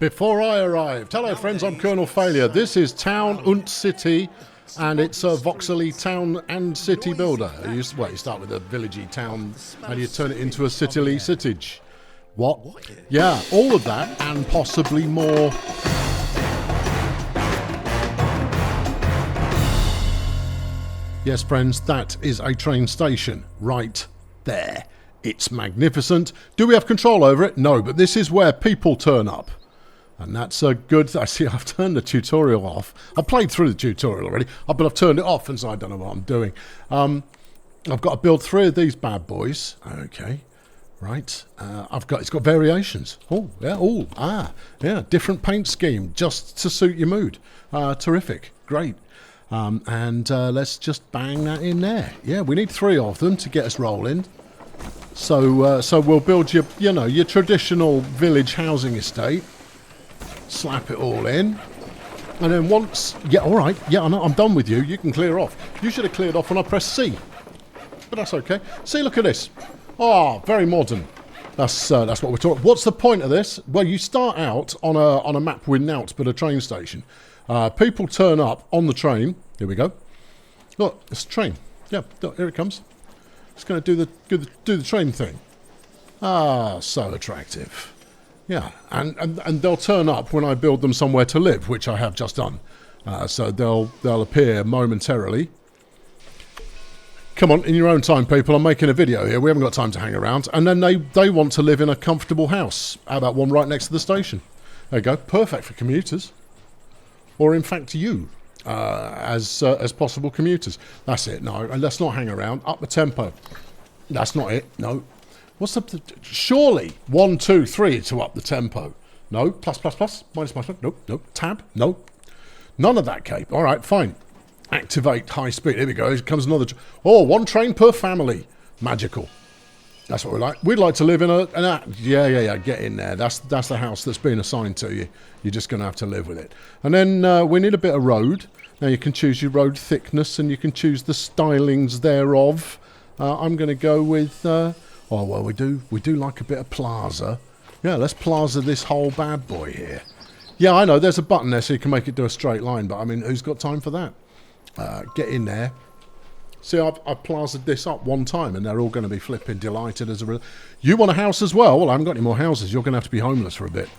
Before I arrived. Hello friends, I'm Colonel Failure. This is Town und City, and it's a voxely town and city builder. You start with a villagey town and you turn it into a citily citage. What? Yeah, all of that and possibly more. Yes friends, that is a train station right there. It's magnificent. Do we have control over it? No, but this is where people turn up. And that's a good... I see I've turned the tutorial off. I played through the tutorial already, but I've turned it off and so I don't know what I'm doing. I've got to build 3 of these bad boys. Okay, right. It's got variations. Different paint scheme just to suit your mood. Terrific, great. Let's just bang that in there. Yeah, we need 3 of them to get us rolling. So we'll build your traditional village housing estate. Slap it all in, and then once, all right, I know, I'm done with you. You can clear off. You should have cleared off when I pressed C, but that's okay. See, look at this. Oh, very modern. That's what we're talking. What's the point of this? Well, you start out on a map with nought but a train station. People turn up on the train. Here we go. Look, it's a train. Yeah, look, here it comes. It's going to do the train thing. Ah, so attractive. Yeah, and they'll turn up when I build them somewhere to live, which I have just done. So they'll appear momentarily. Come on, in your own time, people. I'm making a video here. We haven't got time to hang around. And then they want to live in a comfortable house. How about one right next to the station? There you go. Perfect for commuters. Or, in fact, you as possible commuters. That's it. No, and let's not hang around. Up the tempo. That's not it. No. What's the... Surely 1, 2, 3 to up the tempo. No. Plus, minus. Nope. Tab. Nope. None of that, Cape. All right, fine. Activate high speed. Here we go. Here comes another... 1 train per family. Magical. That's what we like. We'd like to live in a... Yeah. Get in there. That's the house that's been assigned to you. You're just going to have to live with it. And then we need a bit of road. Now you can choose your road thickness and you can choose the stylings thereof. I'm going to go with... we do like a bit of plaza. Yeah, let's plaza this whole bad boy here. Yeah, I know, there's a button there so you can make it do a straight line, but I mean, who's got time for that? Get in there. See, I've plazaed this up 1 time and they're all going to be flipping delighted as a result. You want a house as well? Well, I haven't got any more houses. You're going to have to be homeless for a bit.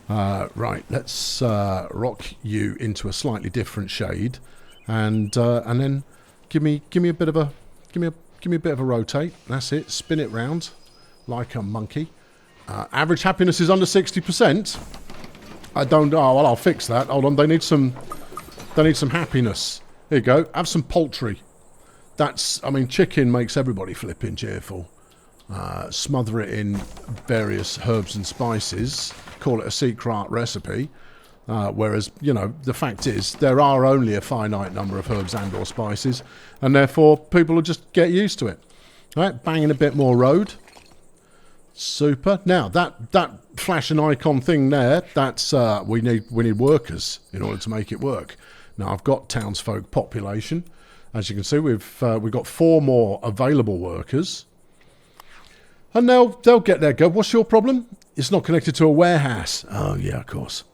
Right, let's rock you into a slightly different shade, and then give me a bit of a rotate. That's it. Spin it round like a monkey. Average happiness is under 60%. I don't. Oh well, I'll fix that. Hold on. They need some happiness. Here you go. Have some poultry. Chicken makes everybody flipping cheerful. Smother it in various herbs and spices. Call it a secret recipe. Whereas, the fact is, there are only a finite number of herbs and or spices, and therefore people will just get used to it. All right, banging a bit more road. Super. Now, that flash and icon thing there, that's we need workers in order to make it work. Now, I've got townsfolk population. As you can see, we've got 4 more available workers. And they'll get their go. What's your problem? It's not connected to a warehouse. Oh, yeah, of course.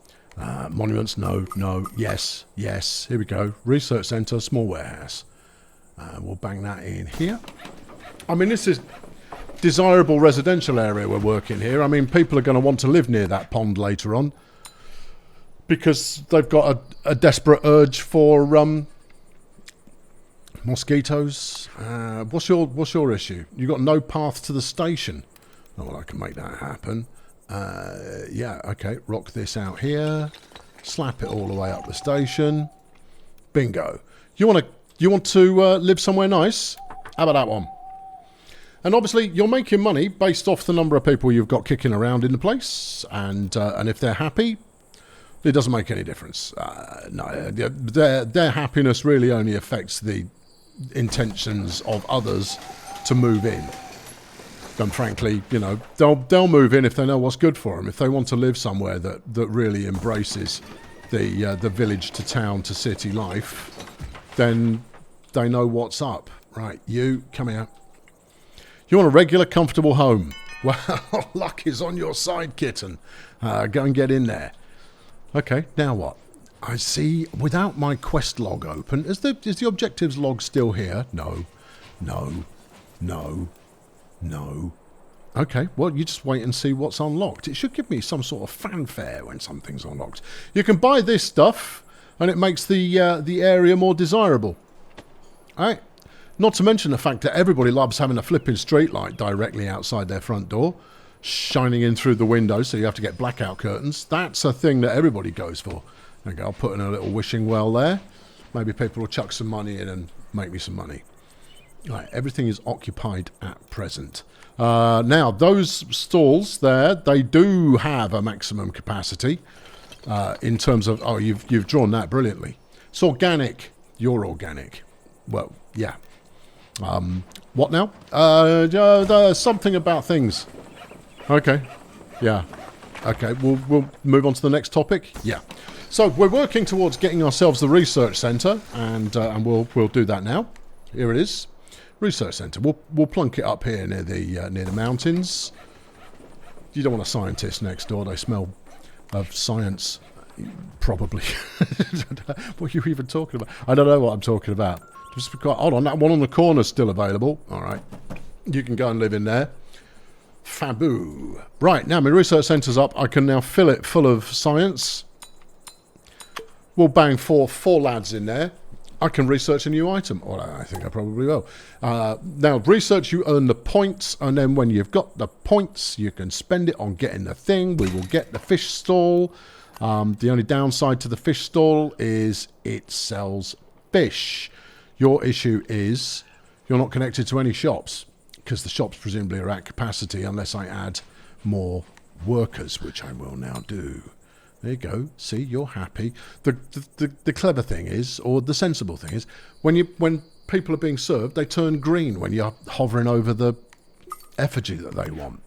Monuments, no, yes. Here we go. Research centre, small warehouse. We'll bang that in here. I mean, this is desirable residential area we're working here. I mean, people are going to want to live near that pond later on because they've got a desperate urge for mosquitoes. What's your issue? You got no path to the station. Oh, well, I can make that happen. Yeah, okay. Rock this out here. Slap it all the way up the station. Bingo. You want to live somewhere nice? How about that one? And obviously, you're making money based off the number of people you've got kicking around in the place, and if they're happy, it doesn't make any difference. No, their happiness really only affects the intentions of others to move in. And frankly, they'll move in if they know what's good for them. If they want to live somewhere that really embraces the village to town to city life, then they know what's up. Right, you come here. You want a regular, comfortable home? Well, luck is on your side, kitten. Go and get in there. Okay, now what? I see, without my quest log open, is the objectives log still here? No, no, no, no. Okay, well, you just wait and see what's unlocked. It should give me some sort of fanfare when something's unlocked. You can buy this stuff, and it makes the area more desirable. All right. Not to mention the fact that everybody loves having a flipping street light directly outside their front door, shining in through the window, so you have to get blackout curtains. That's a thing that everybody goes for. Okay, I'll put in a little wishing well there. Maybe people will chuck some money in and make me some money. Right, everything is occupied at present. Now, those stalls there, they do have a maximum capacity in terms of... Oh, you've drawn that brilliantly. It's organic. You're organic. Well, yeah. What now? Something about things. Okay. Yeah. Okay, we'll move on to the next topic. Yeah. So we're working towards getting ourselves the research centre, and we'll do that now. Here it is. Research centre. We'll plunk it up here near the mountains. You don't want a scientist next door. They smell of science, probably. What are you even talking about? I don't know what I'm talking about. Just hold on, that one on the corner is still available. All right, you can go and live in there. Faboo. Right, now my research centre's up. I can now fill it full of science. We'll bang four lads in there. I can research a new item. Or I think I probably will. Now, research, you earn the points, and then when you've got the points, you can spend it on getting the thing. We will get the fish stall. The only downside to the fish stall is it sells fish. Your issue is you're not connected to any shops, because the shops presumably are at capacity unless I add more workers, which I will now do. There you go. See, you're happy. The clever thing is, or the sensible thing is, when people are being served, they turn green when you're hovering over the effigy that they want.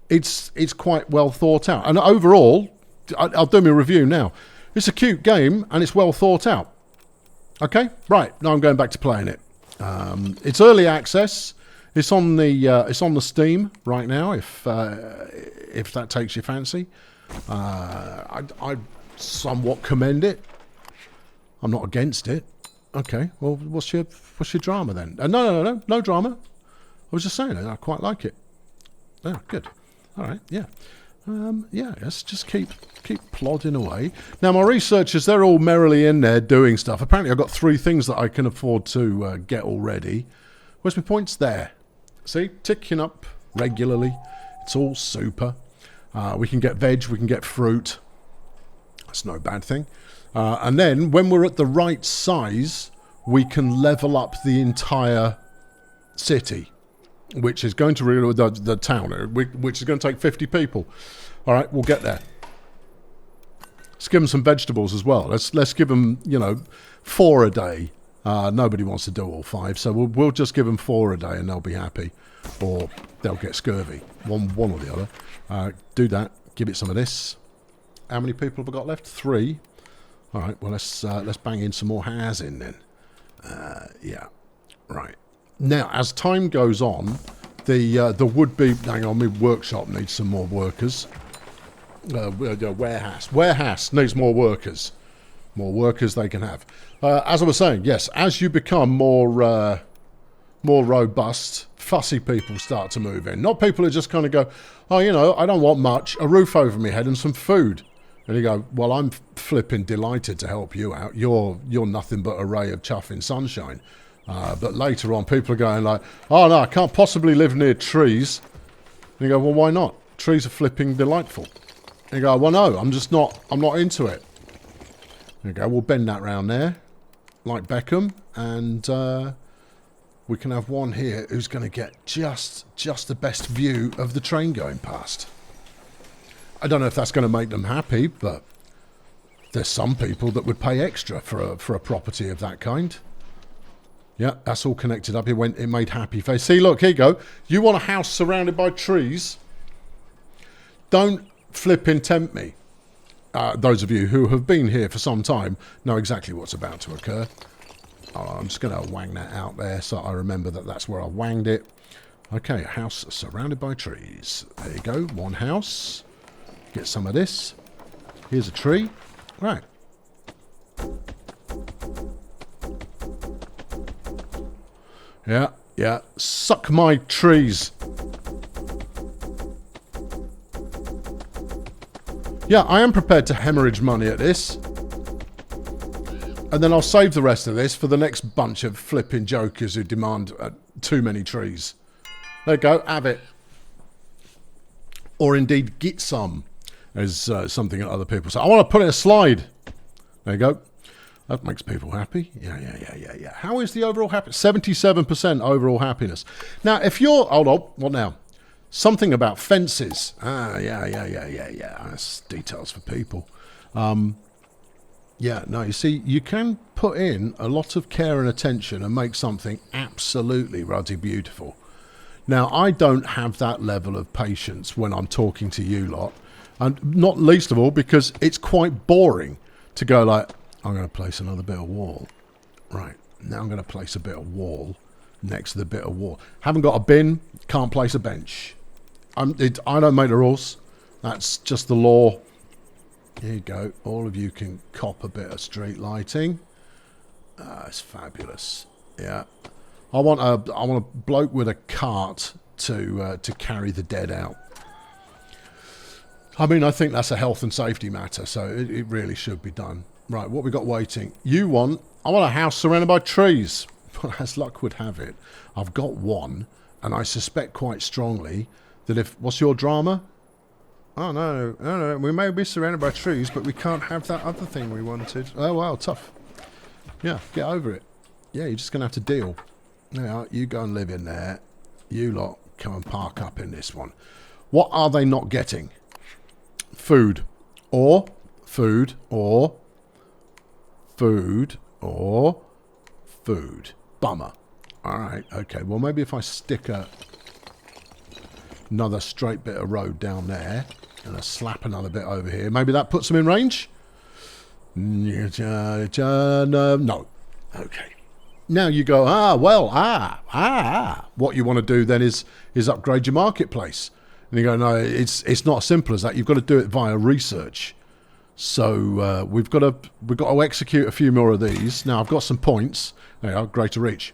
It's quite well thought out. And overall, I'll do my review now. It's a cute game and it's well thought out. Okay, right. Now I'm going back to playing it. It's early access. It's on the Steam right now. If that takes your fancy. I somewhat commend it. I'm not against it. Okay, well, what's your drama then? No drama. I was just saying I quite like it. Oh, good. All right, yeah. Let's just keep plodding away. Now, my researchers, they're all merrily in there doing stuff. Apparently, I've got 3 things that I can afford to get already. Where's my points? There. See? Ticking up regularly. It's all super. We can get veg, we can get fruit. That's no bad thing. And then, when we're at the right size, we can level up the entire city, which is going to really the town, which is going to take 50 people. All right, we'll get there. Let's give them some vegetables as well. Let's give them, 4 a day. Nobody wants to do all 5, so we'll just give them 4 a day, and they'll be happy, or they'll get scurvy. One or the other. Do that. Give it some of this. How many people have I got left? 3. All right. Well, let's bang in some more hares in then. Yeah. Right. Now, as time goes on, the would-be... Hang on, my workshop needs some more workers. Warehouse needs more workers. More workers they can have. As I was saying, yes, as you become more robust, fussy people start to move in. Not people who just kind of go, oh, I don't want much, a roof over my head and some food. And you go, well, I'm flipping delighted to help you out. You're nothing but a ray of chuffing sunshine. But later on, people are going like, oh, no, I can't possibly live near trees. And you go, well, why not? Trees are flipping delightful. And you go, well, no, I'm not into it. And you go, we'll bend that round there, like Beckham, and we can have one here who's going to get just the best view of the train going past. I don't know if that's going to make them happy, but there's some people that would pay extra for a property of that kind. Yeah, that's all connected up. It made happy face. See, look, here you go. You want a house surrounded by trees? Don't flipping tempt me. Those of you who have been here for some time know exactly what's about to occur. Oh, I'm just going to wang that out there so I remember that that's where I wanged it. Okay, a house surrounded by trees. There you go, one house. Get some of this. Here's a tree. Right. Yeah, yeah. Suck my trees. Yeah, I am prepared to hemorrhage money at this. And then I'll save the rest of this for the next bunch of flipping jokers who demand too many trees. There you go, have it. Or indeed, get some, as something that other people say. I want to put in a slide. There you go. That makes people happy. Yeah. How is the overall happiness? 77% overall happiness. Now, if you're... Hold on. What now? Something about fences. Yeah. That's details for people. Yeah, no, you see, you can put in a lot of care and attention and make something absolutely ruddy beautiful. Now, I don't have that level of patience when I'm talking to you lot. And not least of all because it's quite boring to go like, I'm going to place another bit of wall. Right, now I'm going to place a bit of wall next to the bit of wall. Haven't got a bin, can't place a bench. I don't make the rules. That's just the law. Here you go. All of you can cop a bit of street lighting. It's fabulous. Yeah. I want a bloke with a cart to carry the dead out. I mean, I think that's a health and safety matter, so it really should be done. Right, what we got waiting? I want a house surrounded by trees. As luck would have it, I've got one, and I suspect quite strongly that if... What's your drama? Oh, no, we may be surrounded by trees, but we can't have that other thing we wanted. Oh, wow, tough. Yeah, get over it. Yeah, you're just going to have to deal. Yeah, you go and live in there. You lot come and park up in this one. What are they not getting? Food. Or food. Or food. Or food. Bummer. All right, okay. Well, maybe if I stick another straight bit of road down there and I slap another bit over here, maybe that puts them in range? No. Okay. Now you go, what you want to do then is upgrade your marketplace. And you go, no, it's not as simple as that. You've got to do it via research. So we've got to execute a few more of these. Now I've got some points. There you are, greater reach.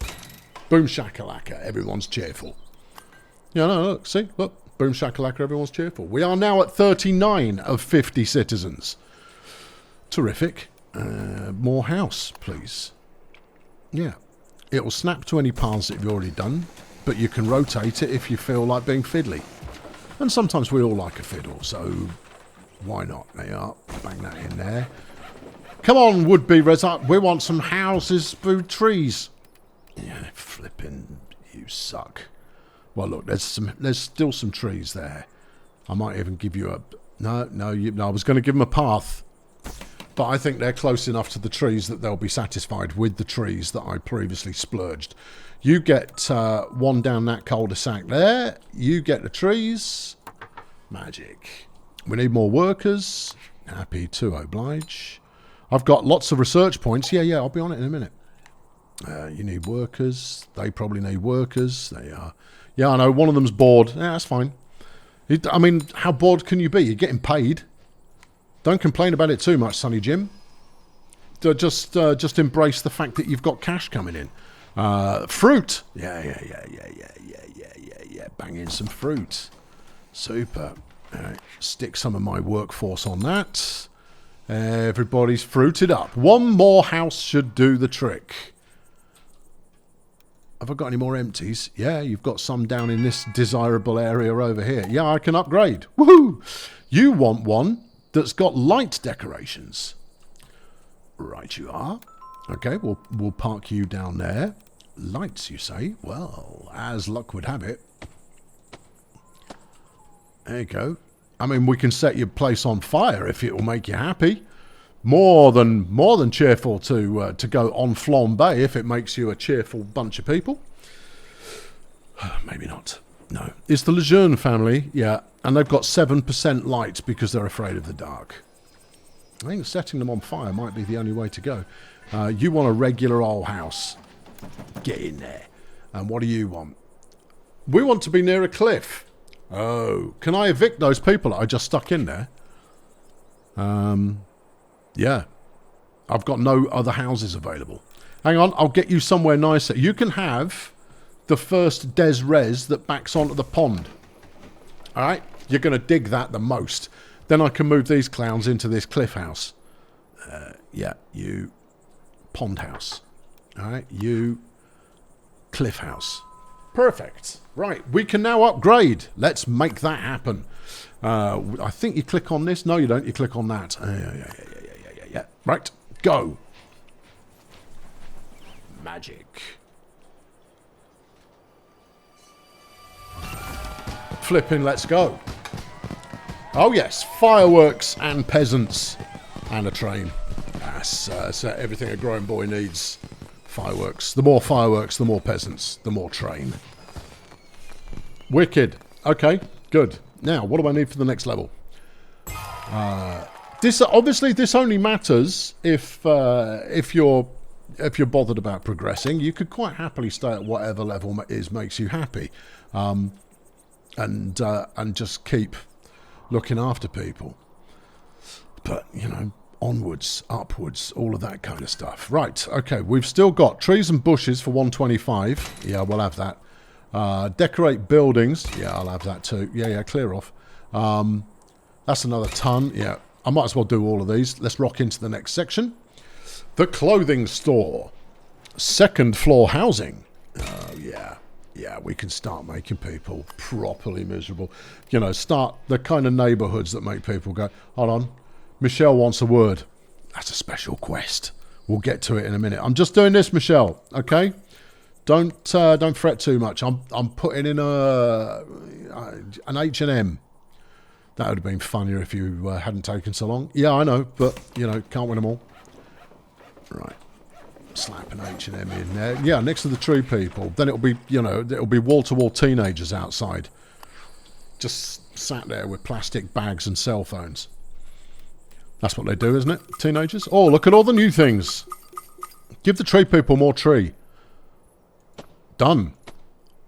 Boom shakalaka, everyone's cheerful. Yeah, no, look, see, look, boom shakalaka, everyone's cheerful. We are now at 39 of 50 citizens. Terrific. More house, please. Yeah. It will snap to any paths that you've already done, but you can rotate it if you feel like being fiddly. And sometimes we all like a fiddle, so why not? There you are. Bang that in there. Come on, would-be Reza. We want some houses with trees. Yeah, flipping, you suck. Well, look, there's still some trees there. I might even give you a... No, I was going to give them a path. But I think they're close enough to the trees that they'll be satisfied with the trees that I previously splurged. You get one down that cul-de-sac there. You get the trees. Magic. We need more workers. Happy to oblige. I've got lots of research points. Yeah, I'll be on it in a minute. You need workers. They probably need workers. They are. Yeah, I know. One of them's bored. Yeah, that's fine. I mean, how bored can you be? You're getting paid. Don't complain about it too much, Sonny Jim. Just embrace the fact that you've got cash coming in. Fruit. Yeah. Bang in some fruit. Super. Stick some of my workforce on that. Everybody's fruited up. One more house should do the trick. Have I got any more empties? Yeah, you've got some down in this desirable area over here. Yeah, I can upgrade. Woohoo! You want one that's got light decorations. Right you are. Okay, we'll park you down there. Lights, you say? Well, as luck would have it. There you go. I mean, we can set your place on fire if it will make you happy. More than cheerful to go on flambe if it makes you a cheerful bunch of people. Maybe not. No. It's the Lejeune family, yeah, and they've got 7% light because they're afraid of the dark. I think setting them on fire might be the only way to go. You want a regular old house. Get in there. And what do you want? We want to be near a cliff. Oh, can I evict those people that I just stuck in there? Yeah. I've got no other houses available. Hang on, I'll get you somewhere nicer. You can have the first des res that backs onto the pond. All right? You're going to dig that the most. Then I can move these clowns into this cliff house. Yeah, you pond house. All right, you cliff house. Perfect. Right, we can now upgrade. Let's make that happen. I think you click on this. No, you don't. You click on that. Yeah. Right, go. Magic. Flipping, let's go. Oh yes, fireworks and peasants and a train. That's everything a growing boy needs. Fireworks. The more fireworks, the more peasants, the more train. Wicked. Okay, good. Now, what do I need for the next level? This only matters if you're bothered about progressing. You could quite happily stay at whatever level makes you happy, and just keep looking after people. But onwards, upwards, all of that kind of stuff. Right. Okay. We've still got trees and bushes for 125. Yeah, we'll have that. Decorate buildings. Yeah, I'll have that too. Yeah, clear off. That's another ton. Yeah, I might as well do all of these. Let's rock into the next section. The clothing store. Second floor housing. Yeah, we can start making people properly miserable. Start the kind of neighbourhoods that make people go, hold on, Michelle wants a word. That's a special quest. We'll get to it in a minute. I'm just doing this, Michelle, okay? Don't fret too much. I'm putting in an H&M. That would have been funnier if you hadn't taken so long. Yeah, I know, but can't win them all. Right, slap an H&M in there. Yeah, next to the tree people. Then it'll be wall-to-wall teenagers outside, just sat there with plastic bags and cell phones. That's what they do, isn't it? Teenagers. Oh, look at all the new things. Give the tree people more tree. Done.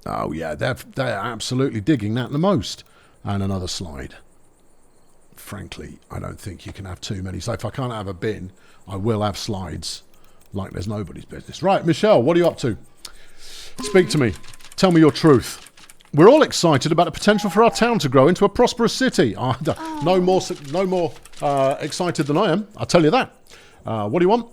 Oh yeah, they're absolutely digging that the most. And another slide. Frankly, I don't think you can have too many. So if I can't have a bin, I will have slides like there's nobody's business. Right, Michelle, what are you up to? Speak to me. Tell me your truth. We're all excited about the potential for our town to grow into a prosperous city. No more excited than I am, I'll tell you that. What do you want?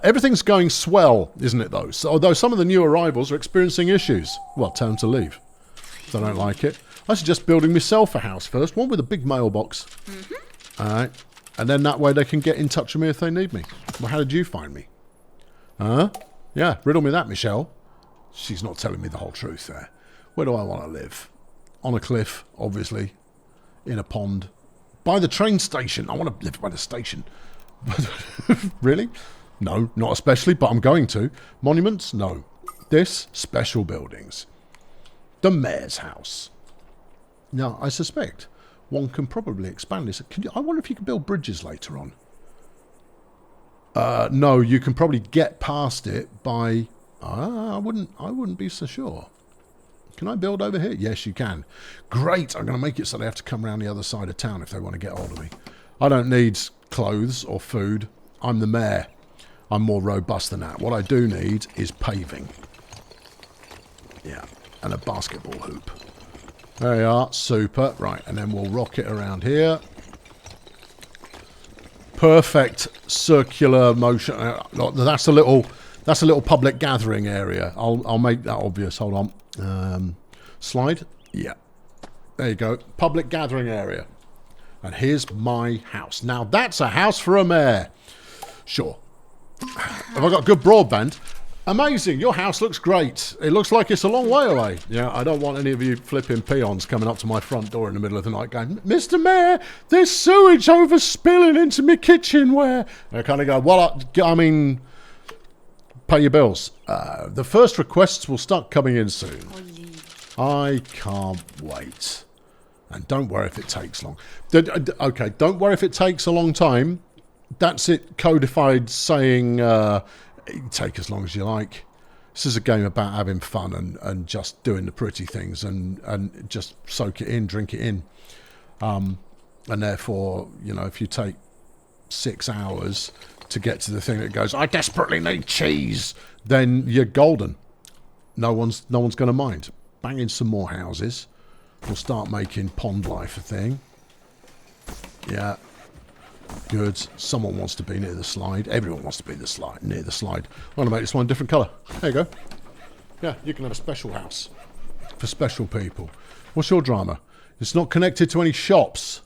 Everything's going swell, isn't it, though? So, although some of the new arrivals are experiencing issues. Well, tell them to leave. If they don't like it. I suggest building myself a house first, one with a big mailbox. Mm-hmm. All right. And then that way they can get in touch with me if they need me. Well, how did you find me? Huh? Yeah, riddle me that, Michelle. She's not telling me the whole truth there. Where do I want to live? On a cliff, obviously. In a pond. By the train station. I want to live by the station. Really? No, not especially, but I'm going to. Monuments? No. This, special buildings. The mayor's house. Now, I suspect one can probably expand this. I wonder if you can build bridges later on. No, you can probably get past it by... I wouldn't be so sure. Can I build over here? Yes, you can. Great. I'm going to make it so they have to come around the other side of town if they want to get hold of me. I don't need clothes or food. I'm the mayor. I'm more robust than that. What I do need is paving. Yeah, and a basketball hoop. There you are. Super. Right, and then we'll rock it around here. Perfect circular motion. That's a little public gathering area. I'll make that obvious. Hold on. Slide. Yeah. There you go. Public gathering area. And here's my house. Now that's a house for a mayor. Sure. Have I got good broadband? Amazing. Your house looks great. It looks like it's a long way away. Yeah, I don't want any of you flipping peons coming up to my front door in the middle of the night going, Mr. Mayor, there's sewage overspilling into my kitchenware. And I kind of go, well, I mean, pay your bills. The first requests will start coming in soon. I can't wait. And don't worry if it takes long. Okay, don't worry if it takes a long time. That's it codified saying... take as long as you like. This is a game about having fun and just doing the pretty things and just soak it in, drink it in. And therefore, if you take 6 hours to get to the thing that goes, I desperately need cheese, then you're golden. No one's going to mind. Bang in some more houses. We'll start making pond life a thing. Yeah. Good. Someone wants to be near the slide. Everyone wants to be near the slide. I want to make this one a different colour. There you go. Yeah, you can have a special house for special people. What's your drama? It's not connected to any shops.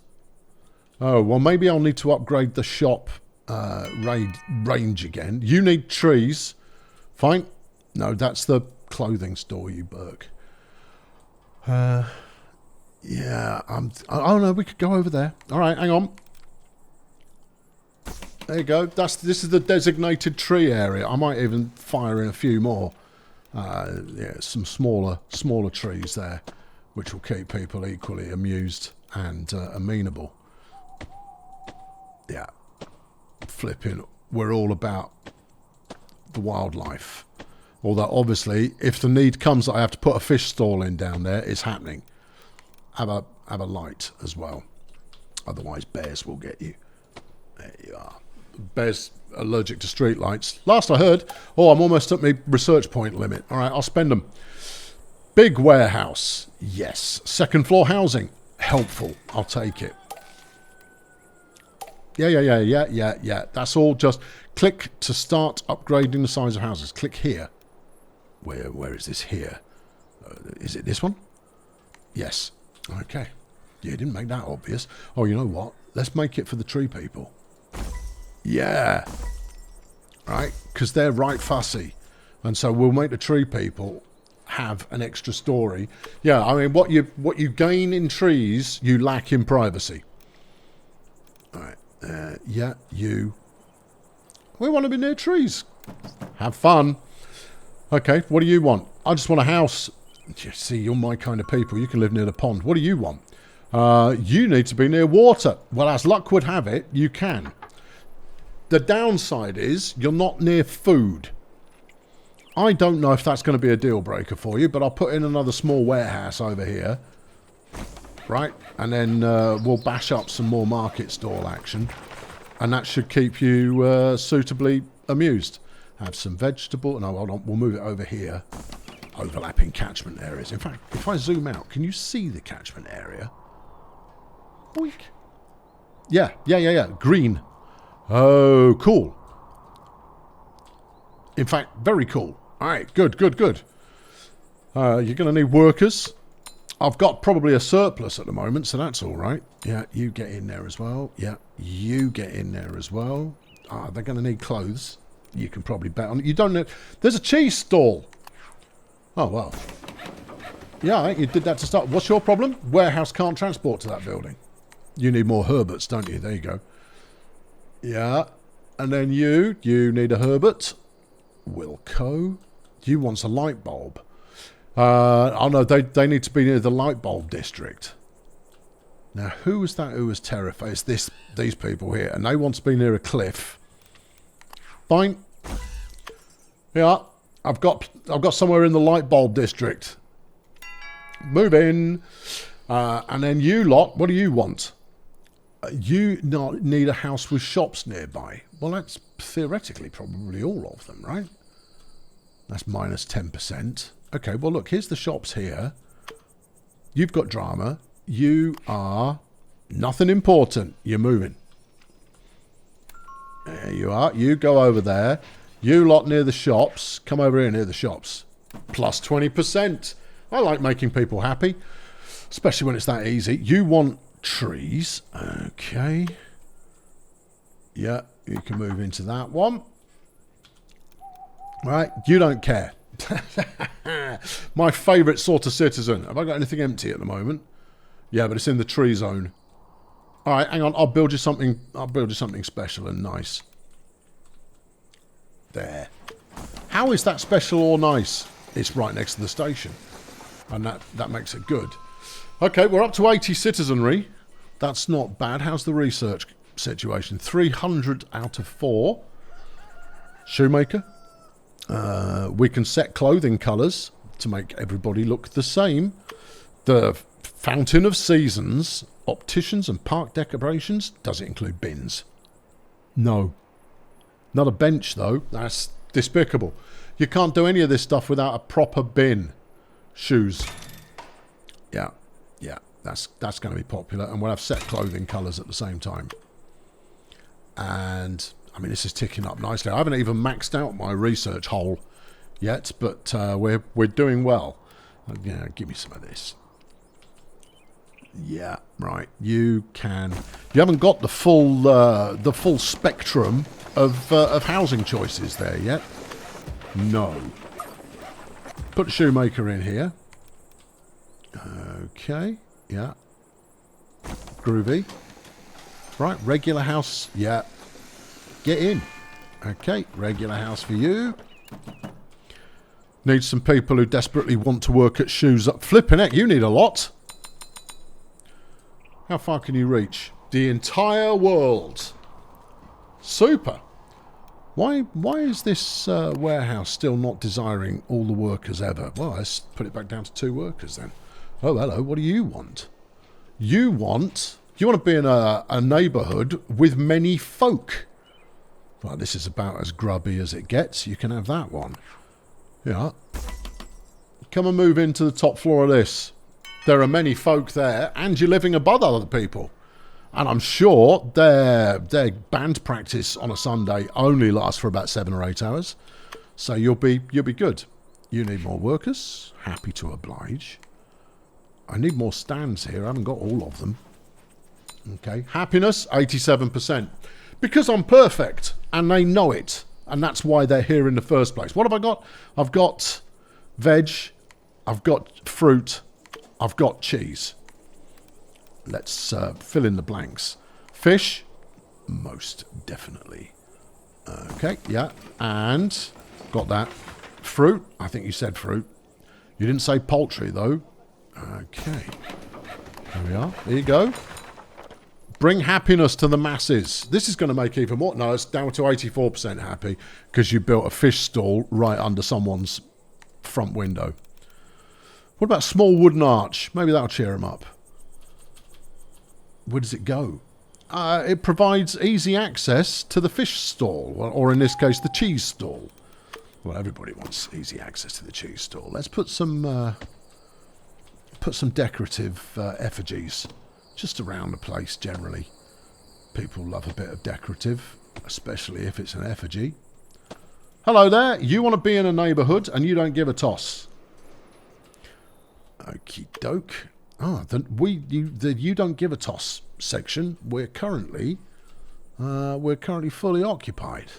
Oh, well, maybe I'll need to upgrade the shop range again. You need trees. Fine. No, that's the clothing store, you Burke. Yeah, oh no, we could go over there. All right, hang on. There you go. This is the designated tree area. I might even fire in a few more. Yeah, some smaller trees there, which will keep people equally amused and amenable. Yeah, flipping. We're all about the wildlife. Although obviously, if the need comes that I have to put a fish stall in down there, it's happening. Have a light as well. Otherwise, bears will get you. There you are. Bears allergic to street lights. Last I heard, I'm almost at my research point limit. All right, I'll spend them. Big warehouse. Yes. Second floor housing. Helpful. I'll take it. Yeah. That's all just click to start upgrading the size of houses. Click here. Where is this here? Is it this one? Yes. Okay. Yeah, didn't make that obvious. Oh, you know what? Let's make it for the tree people. Yeah. Right? Because they're right fussy. And so we'll make the tree people have an extra story. Yeah, I mean, what you gain in trees, you lack in privacy. All right. Yeah, you. We want to be near trees. Have fun. Okay, what do you want? I just want a house. See, you're my kind of people. You can live near the pond. What do you want? You need to be near water. Well, as luck would have it, you can. The downside is you're not near food. I don't know if that's going to be a deal breaker for you, but I'll put in another small warehouse over here. Right? And then we'll bash up some more market stall action. And that should keep you suitably amused. Have some vegetable. No, hold on. We'll move it over here. Overlapping catchment areas. In fact, if I zoom out, can you see the catchment area? Boink. Yeah. Green. Oh, cool. In fact, very cool. All right, good. You're going to need workers. I've got probably a surplus at the moment, so that's all right. Yeah, you get in there as well. Yeah, you get in there as well. They're going to need clothes. You can probably bet on it. You don't know. There's a cheese stall. Oh, well. Yeah, you did that to start. What's your problem? Warehouse can't transport to that building. You need more Herberts, don't you? There you go. Yeah. And then you need a Herbert. Wilco. You want a light bulb. Oh, no, they need to be near the light bulb district. Now, who was that who was terrified? It's these people here. And they want to be near a cliff. Fine. Yeah. I've got somewhere in the light bulb district. Move in. And then you lot, what do you want? You need a house with shops nearby. Well, that's theoretically probably all of them, right? That's minus 10%. Okay, well, look, here's the shops here. You've got drama. You are nothing important. You're moving. There you are. You go over there. You lot near the shops. Come over here near the shops. Plus 20%. I like making people happy, especially when it's that easy. You want trees. Okay. Yeah, you can move into that one. Right, you don't care. My favourite sort of citizen. Have I got anything empty at the moment? Yeah, but it's in the tree zone. All right, hang on. I'll build you something special and nice. There. How is that special or nice? It's right next to the station. And that makes it good. Okay, we're up to 80 citizenry. That's not bad. How's the research situation? 300 out of 4. Shoemaker. We can set clothing colours to make everybody look the same. The Fountain of Seasons, opticians and park decorations. Does it include bins? No. Not a bench, though. That's despicable. You can't do any of this stuff without a proper bin. Shoes. Yeah. Yeah. That's going to be popular. And we'll have set clothing colours at the same time. And, I mean, this is ticking up nicely. I haven't even maxed out my research hole yet, but we're doing well. Yeah, give me some of this. Yeah, right. You haven't got the full spectrum of housing choices there yet. No. Put the shoemaker in here. Okay. Yeah. Groovy. Right. Regular house. Yeah. Get in. Okay. Regular house for you. Need some people who desperately want to work at shoes. Flipping heck, you need a lot. How far can you reach? The entire world. Super. Why is this warehouse still not desiring all the workers ever? Well, let's put it back down to 2 workers then. Oh, hello. What do you want? You want to be in a neighbourhood with many folk. Well, this is about as grubby as it gets. You can have that one. Yeah. Come and move into the top floor of this. There are many folk there, and you're living above other people. And I'm sure their band practice on a Sunday only lasts for about 7 or 8 hours. So you'll be good. You need more workers. Happy to oblige. I need more stands here. I haven't got all of them. Okay. Happiness, 87%. Because I'm perfect, and they know it. And that's why they're here in the first place. What have I got? I've got veg. I've got fruit. I've got cheese. Let's fill in the blanks. Fish? Most definitely. Okay, yeah. And got that. Fruit? I think you said fruit. You didn't say poultry, though. Okay. There we are. There you go. Bring happiness to the masses. This is going to make even more. No, it's down to 84% happy because you built a fish stall right under someone's front window. What about small wooden arch? Maybe that'll cheer them up. Where does it go? It provides easy access to the fish stall, or in this case, the cheese stall. Well, everybody wants easy access to the cheese stall. Let's put some decorative effigies just around the place. Generally, people love a bit of decorative, especially if it's an effigy. Hello there. You want to be in a neighbourhood, and you don't give a toss. Okie doke. The you don't give a toss section. We're currently fully occupied.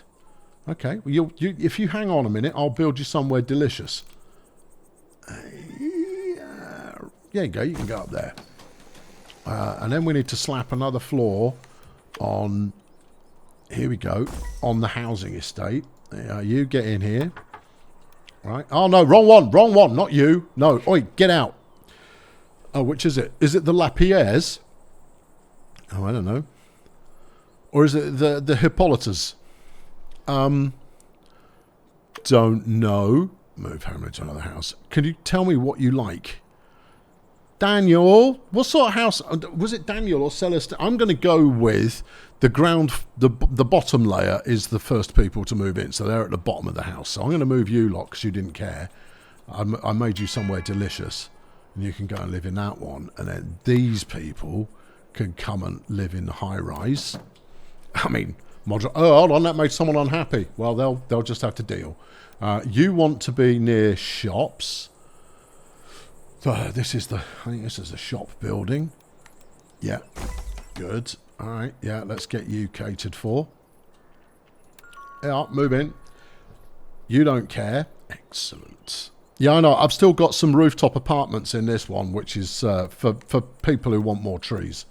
Okay. Well, if you hang on a minute, I'll build you somewhere delicious. Yeah, you go. You can go up there. And then we need to slap another floor on. Here we go. On the housing estate. You get in here. Right. Oh no, wrong one. Wrong one. Not you. No. Oi, get out. Oh, which is it? Is it the Lapierres? Oh, I don't know. Or is it the Hippolytas? Don't know. Move home into another house. Can you tell me what you like? Daniel? What sort of house? Was it Daniel or Celeste? I'm going to go with the ground. The bottom layer is the first people to move in. So they're at the bottom of the house. So I'm going to move you lot because you didn't care. I made you somewhere delicious. And you can go and live in that one. And then these people can come and live in the high rise. I mean, oh, hold on, that made someone unhappy. Well, they'll just have to deal. You want to be near shops. I think this is a shop building. Yeah, good. All right, yeah, let's get you catered for. Yeah, move in. You don't care. Excellent. Yeah, I know. I've still got some rooftop apartments in this one, which is for people who want more trees.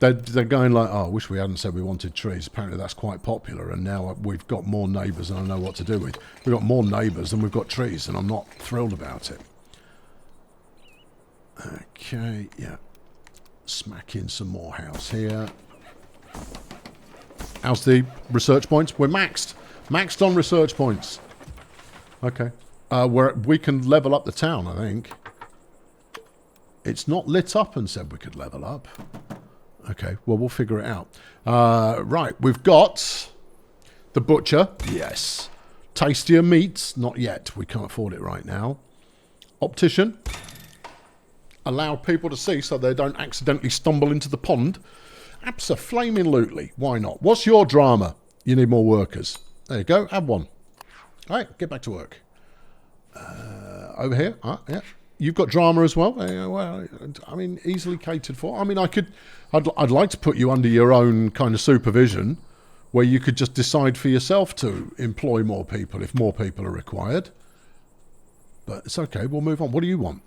They're going like, oh, I wish we hadn't said we wanted trees. Apparently that's quite popular, and now we've got more neighbours than I know what to do with. We've got more neighbours than we've got trees, and I'm not thrilled about it. Okay, yeah. Smack in some more house here. How's the research points? We're maxed. Maxed on research points. Okay. We can level up the town, I think. It's not lit up and said we could level up. Okay, well, we'll figure it out. Right, we've got the butcher. Yes. Tastier meats. Not yet. We can't afford it right now. Optician. Allow people to see so they don't accidentally stumble into the pond. Abso-flaming-lutely. Why not? What's your drama? You need more workers. There you go. Have one. All right, get back to work. Over here. Yeah. You've got drama as well. Well, I mean, easily catered for. I mean, I'd like to put you under your own kind of supervision, where you could just decide for yourself to employ more people if more people are required. But it's okay. We'll move on. What do you want?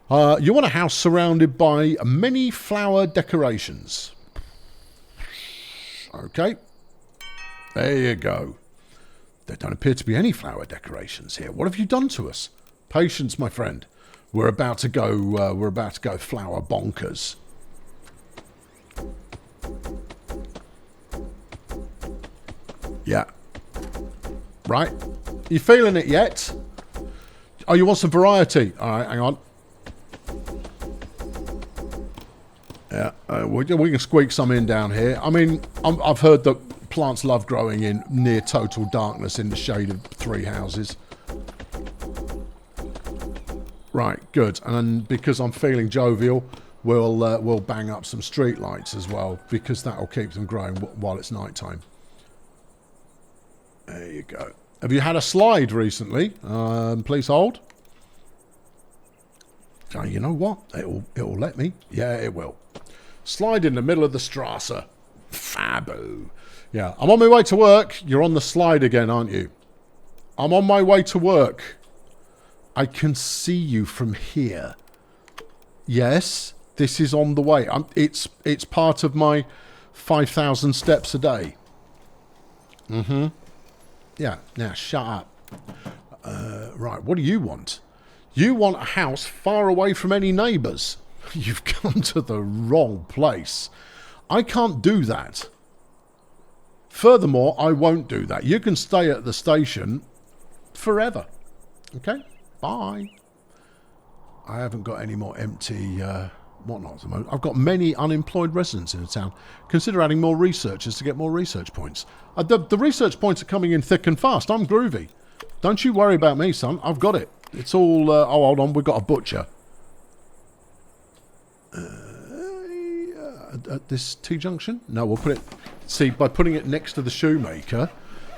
You want a house surrounded by many flower decorations. Okay. There you go. There don't appear to be any flower decorations here. What have you done to us? Patience, my friend. We're about to go flower bonkers. Yeah. Right. You feeling it yet? Oh, you want some variety? All right, hang on. Yeah, we can squeak some in down here. I mean, I've heard that plants love growing in near total darkness in the shade of 3 houses. Right, good. And because I'm feeling jovial, we'll bang up some street lights as well, because that'll keep them growing while it's night time. There you go. Have you had a slide recently? Please hold. Oh, you know what? It'll let me. Yeah, it will. Slide in the middle of the Strasse. Fabo. Yeah, I'm on my way to work. You're on the slide again, aren't you? I'm on my way to work. I can see you from here. Yes, this is on the way. It's part of my 5,000 steps a day. Mm-hmm. Yeah, now shut up. Right, what do you want? You want a house far away from any neighbours. You've come to the wrong place. I can't do that. Furthermore, I won't do that. You can stay at the station forever. Okay? Bye. I haven't got any more empty whatnot at the moment. I've got many unemployed residents in the town. Consider adding more researchers to get more research points. The research points are coming in thick and fast. I'm groovy. Don't you worry about me, son. I've got it. It's all... oh, hold on. We've got a butcher. At this T-junction? No, we'll put it... See, by putting it next to the shoemaker,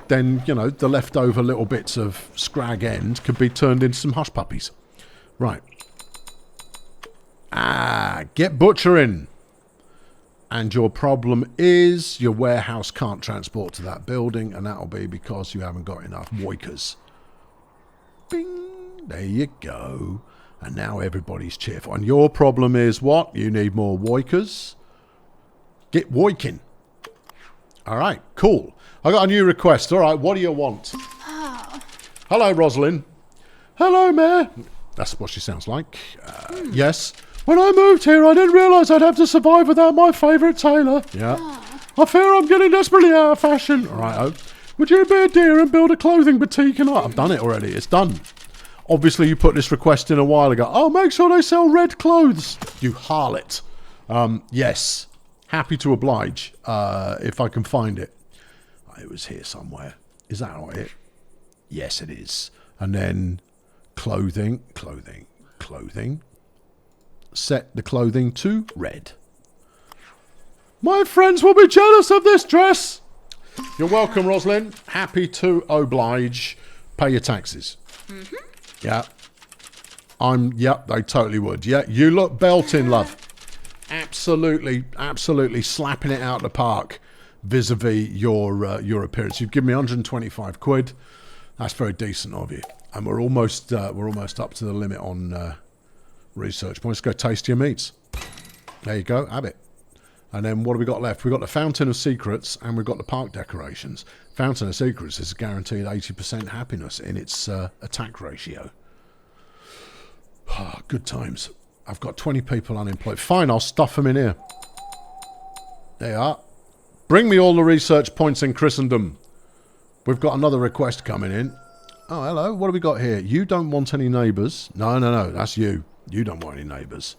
then, you know, the leftover little bits of scrag end could be turned into some hush puppies. Right. Get butchering. And your problem is your warehouse can't transport to that building, and that'll be because you haven't got enough woikers. Bing. There you go. And now everybody's cheerful. And your problem is what? You need more woikers. Get woiking. All right, cool. I got a new request. All right, what do you want? Oh. Hello, Rosalind. Hello, Mayor. That's what she sounds like. Yes. When I moved here, I didn't realise I'd have to survive without my favourite tailor. Yeah. Oh. I fear I'm getting desperately out of fashion. All right, would you be a dear and build a clothing boutique? And I've done it already. It's done. Obviously, you put this request in a while ago. Oh, make sure they sell red clothes. You harlot. Yes. Happy to oblige, if I can find it. It was here somewhere. Is that not it? Yes, it is. And then clothing. Set the clothing to red. My friends will be jealous of this dress. You're welcome, Rosalind. Happy to oblige. Pay your taxes. Mm-hmm. Yeah. Yep, they totally would. Yeah, you look belting, love. Absolutely slapping it out of the park vis-a-vis your appearance. You've given me 125 quid. That's very decent of you. And we're almost up to the limit on research points. Go taste your meats. There you go. Have it. And then what have we got left? We've got the Fountain of Secrets and we've got the park decorations. Fountain of Secrets is guaranteed 80% happiness in its attack ratio. Good times. I've got 20 people unemployed. Fine, I'll stuff them in here. There you are. Bring me all the research points in Christendom. We've got another request coming in. Oh, hello. What have we got here? You don't want any neighbours. No. That's you. You don't want any neighbours.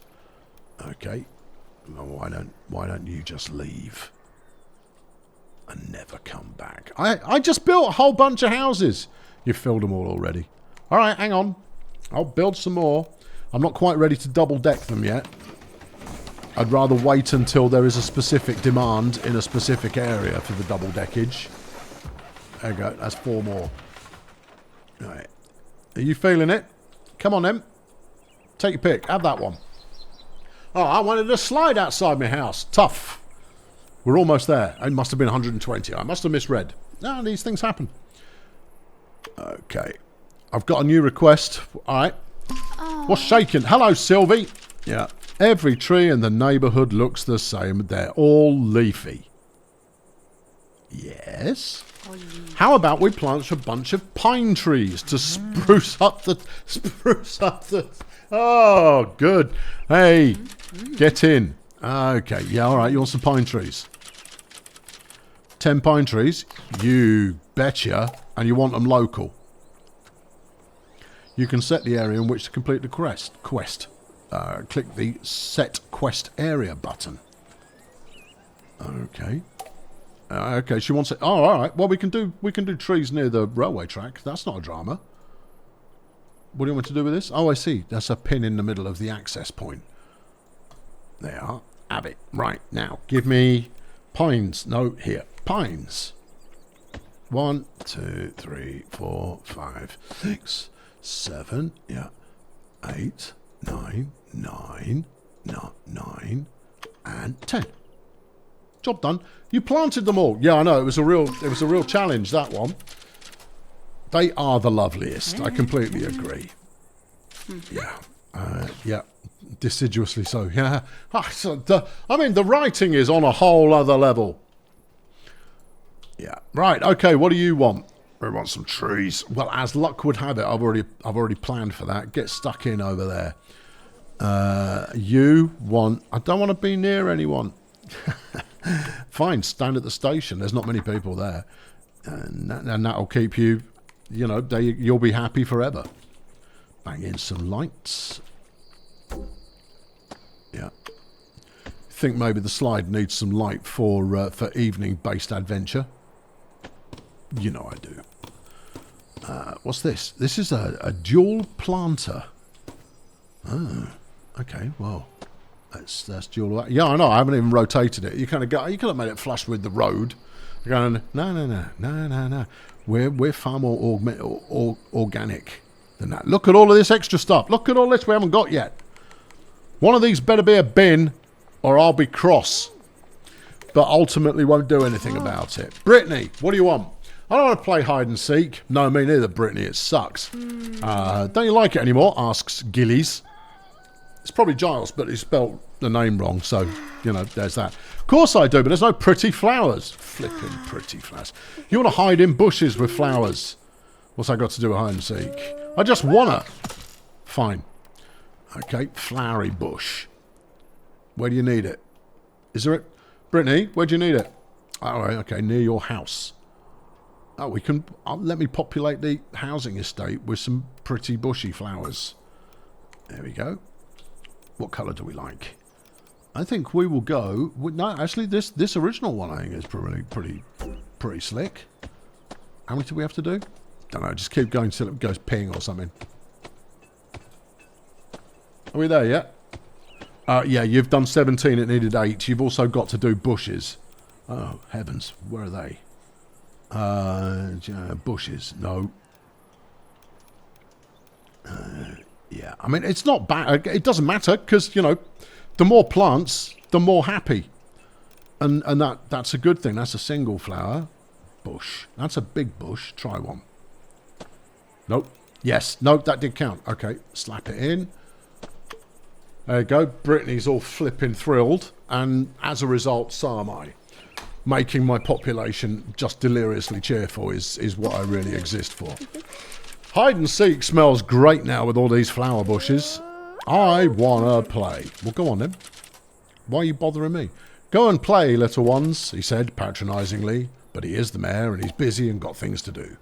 Okay. Well, why don't you just leave and never come back? I just built a whole bunch of houses. You've filled them all already. All right, hang on. I'll build some more. I'm not quite ready to double deck them yet. I'd rather wait until there is a specific demand in a specific area for the double deckage. There you go. That's 4 more. All right. Are you feeling it? Come on, then. Take your pick. Have that one. Oh, I wanted to slide outside my house. Tough. We're almost there. It must have been 120. I must have misread. No, these things happen. Okay. I've got a new request. All right. What's shaking? Hello, Sylvie. Yeah. Every tree in the neighbourhood looks the same. They're all leafy. Yes. How about we plant a bunch of pine trees to spruce up the... Oh, good. Hey, get in. Okay, yeah, all right. You want some pine trees? 10 pine trees? You betcha. And you want them local. You can set the area in which to complete the quest. Click the Set Quest Area button. Okay. Okay, she wants it. Oh, all right. Well, we can do trees near the railway track. That's not a drama. What do you want to do with this? Oh, I see. That's a pin in the middle of the access point. There you are. Have it. Right, now, give me pines. No, here. Pines. 1, 2, 3, 4, 5, 6, 7, yeah. 8, 9, 9, 9, and 10. Job done. You planted them all. Yeah, I know. It was a real challenge, that one. They are the loveliest. I completely agree. Yeah. Yeah. Deciduously so. Yeah. I mean, the writing is on a whole other level. Yeah. Right. Okay. What do you want? We want some trees. Well, as luck would have it, I've already planned for that. Get stuck in over there. You want... I don't want to be near anyone. Fine. Stand at the station. There's not many people there. And that'll keep you... You know, you'll be happy forever. Bang in some lights. Yeah. Think maybe the slide needs some light for evening-based adventure. You know I do. What's this? This is a dual planter. Oh, okay. Well, that's dual. Yeah, I know. I haven't even rotated it. You kind of go. You could have made it flush with the road. You're going, no. We're far more organic than that. Look at all of this extra stuff. Look at all this we haven't got yet. One of these better be a bin, or I'll be cross. But ultimately won't do anything about it. Brittany, what do you want? I don't want to play hide and seek. No, me neither, Brittany. It sucks. Don't you like it anymore? Asks Gillies. It's probably Giles, but he spelt the name wrong, so, you know, there's that. Of course I do, but there's no pretty flowers. Flipping pretty flowers. You want to hide in bushes with flowers. What's that got to do with hide and seek? I just wanna. Fine. Okay, flowery bush. Where do you need it? Is there it? Brittany, where do you need it? All right, okay, near your house. Oh, we can... let me populate the housing estate with some pretty bushy flowers. There we go. What colour do we like? I think we will go... No, actually, this original one I think is pretty slick. How many do we have to do? Don't know, just keep going till it goes ping or something. Are we there yet? Yeah, you've done 17, it needed 8. You've also got to do bushes. Oh, heavens, where are they? Bushes, no. Yeah, I mean, it's not bad. It doesn't matter, because, you know, the more plants, the more happy. And that's a good thing. That's a single flower bush. That's a big bush. Try one. Nope. Yes. Nope, that did count. Okay, slap it in. There you go. Brittany's all flipping thrilled. And as a result, so am I. Making my population just deliriously cheerful is what I really exist for. Hide and seek smells great now with all these flower bushes. I wanna play. Well, go on then. Why are you bothering me? Go and play, little ones, he said patronisingly. But he is the mayor and he's busy and got things to do.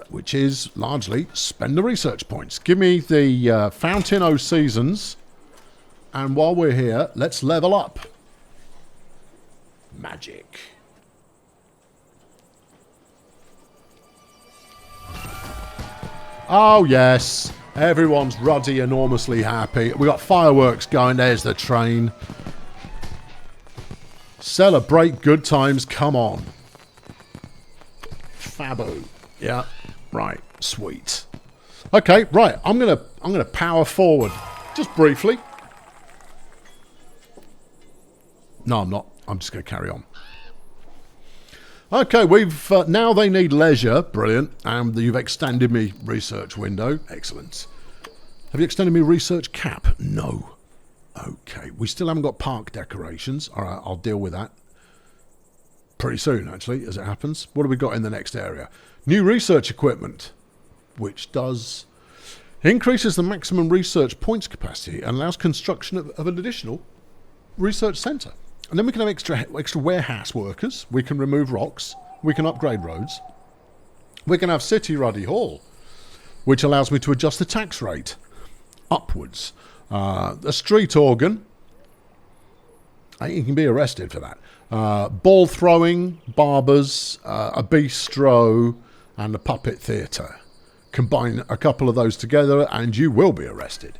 Which is largely spend the research points. Give me the Fountain O' Seasons. And while we're here, let's level up. Magic. Oh, yes. Everyone's ruddy, enormously happy. We got fireworks going. There's the train. Celebrate good times. Come on. Fabo. Yeah. Right. Sweet. Okay. Right. I'm gonna power forward, just briefly. No, I'm not. I'm just gonna carry on. Okay, we've now they need leisure. Brilliant. And you've extended me research window. Excellent. Have you extended me research cap? No. Okay, we still haven't got park decorations. All right, I'll deal with that pretty soon, actually, as it happens. What have we got in the next area? New research equipment, which does increases the maximum research points capacity and allows construction of an additional research centre. And then we can have extra warehouse workers. We can remove rocks. We can upgrade roads. We can have City Ruddy Hall, which allows me to adjust the tax rate upwards. A street organ. You can be arrested for that. Ball throwing, barbers, a bistro, and a puppet theatre. Combine a couple of those together and you will be arrested.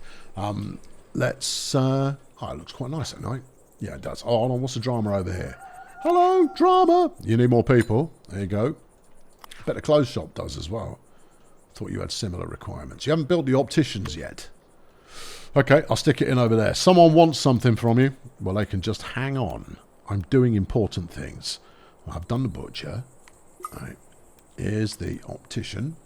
Let's... it looks quite nice at night. Yeah, it does. Oh, hold on, what's the drama over here? Hello, drama! You need more people. There you go. Bet the clothes shop does as well. Thought you had similar requirements. You haven't built the opticians yet. Okay, I'll stick it in over there. Someone wants something from you. Well, they can just hang on. I'm doing important things. I've done the butcher. Right. Here's the optician.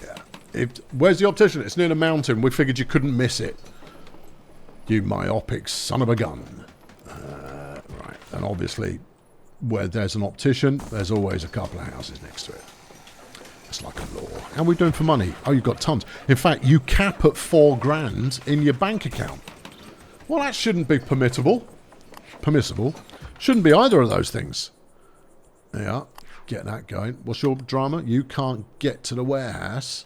Yeah. Where's the optician? It's near the mountain. We figured you couldn't miss it. You myopic son of a gun. Right. And obviously, where there's an optician, there's always a couple of houses next to it. It's like a law. How are we doing for money? Oh, you've got tons. In fact, you cap at $4,000 in your bank account. Well, that shouldn't be permissible. Shouldn't be either of those things. Yeah, get that going. What's your drama? You can't get to the warehouse.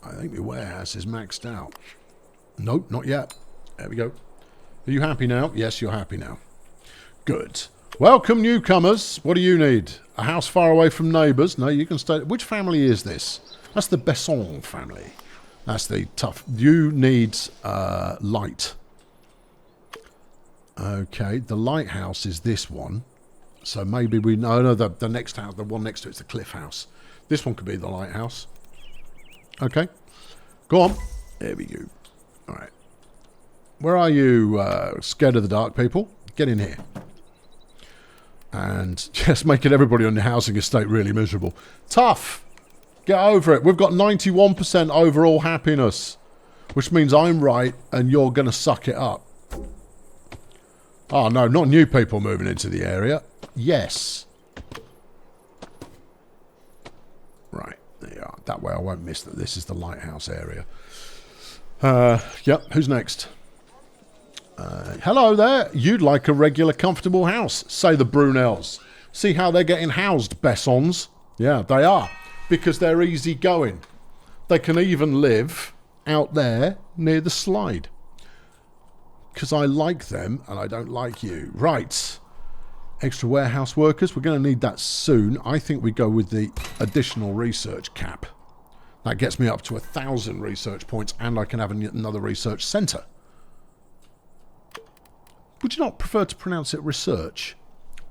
I think the warehouse is maxed out. Nope, not yet. There we go. Are you happy now? Yes, you're happy now. Good. Welcome, newcomers. What do you need? A house far away from neighbours? No, you can stay. Which family is this? That's the Besson family. That's the tough. You need light. Okay, the lighthouse is this one. So maybe we... No, the next house, the one next to it's the cliff house. This one could be the lighthouse. Okay. Go on. There we go. All right. Where are you, scared of the dark people? Get in here. And just making everybody on the housing estate really miserable. Tough. Get over it. We've got 91% overall happiness, which means I'm right and you're going to suck it up. Oh, no, not new people moving into the area. Yes. Right. There you are. That way I won't miss that this is the lighthouse area. Yep. Who's next? Hello there. You'd like a regular, comfortable house, say the Brunels. See how they're getting housed, Bessons? Yeah, they are. Because they're easy going. They can even live out there near the slide. Because I like them and I don't like you. Right. Extra warehouse workers. We're going to need that soon. I think we go with the additional research cap. That gets me up to 1,000 research points and I can have another research centre. Would you not prefer to pronounce it research?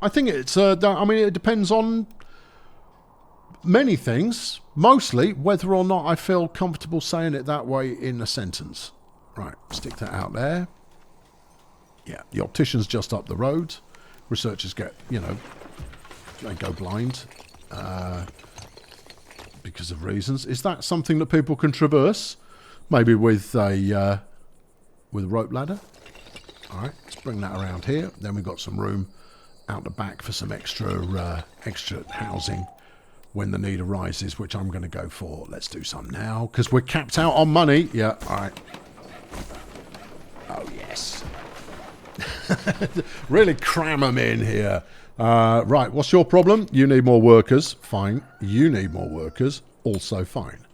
I think it's, I mean, it depends on many things. Mostly whether or not I feel comfortable saying it that way in a sentence. Right, stick that out there. Yeah, the optician's just up the road. Researchers get, they go blind because of reasons. Is that something that people can traverse? Maybe with a rope ladder? All right, let's bring that around here. Then we've got some room out the back for some extra housing when the need arises, which I'm going to go for. Let's do some now, because we're capped out on money. Yeah, all right. Oh, yes. Really cram them in here. Right, what's your problem? You need more workers. Fine. You need more workers. Also fine.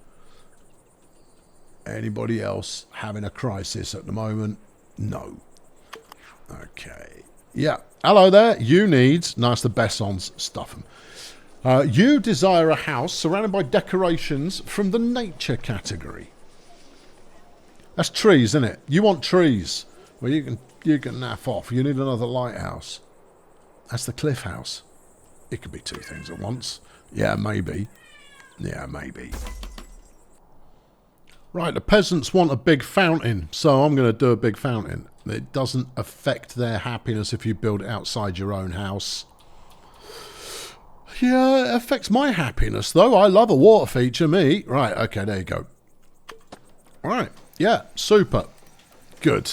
Anybody else having a crisis at the moment? No. Okay. Yeah. Hello there. You need... No, it's the Bessons. Stuff them. You desire a house surrounded by decorations from the nature category. That's trees, isn't it? You want trees. Well, you can naff off. You need another lighthouse. That's the cliff house. It could be two things at once. Yeah, maybe. Yeah, maybe. Right, the peasants want a big fountain, so I'm going to do a big fountain. It doesn't affect their happiness if you build it outside your own house. Yeah, it affects my happiness, though. I love a water feature, me. Right, okay, there you go. Right, yeah, super. Good.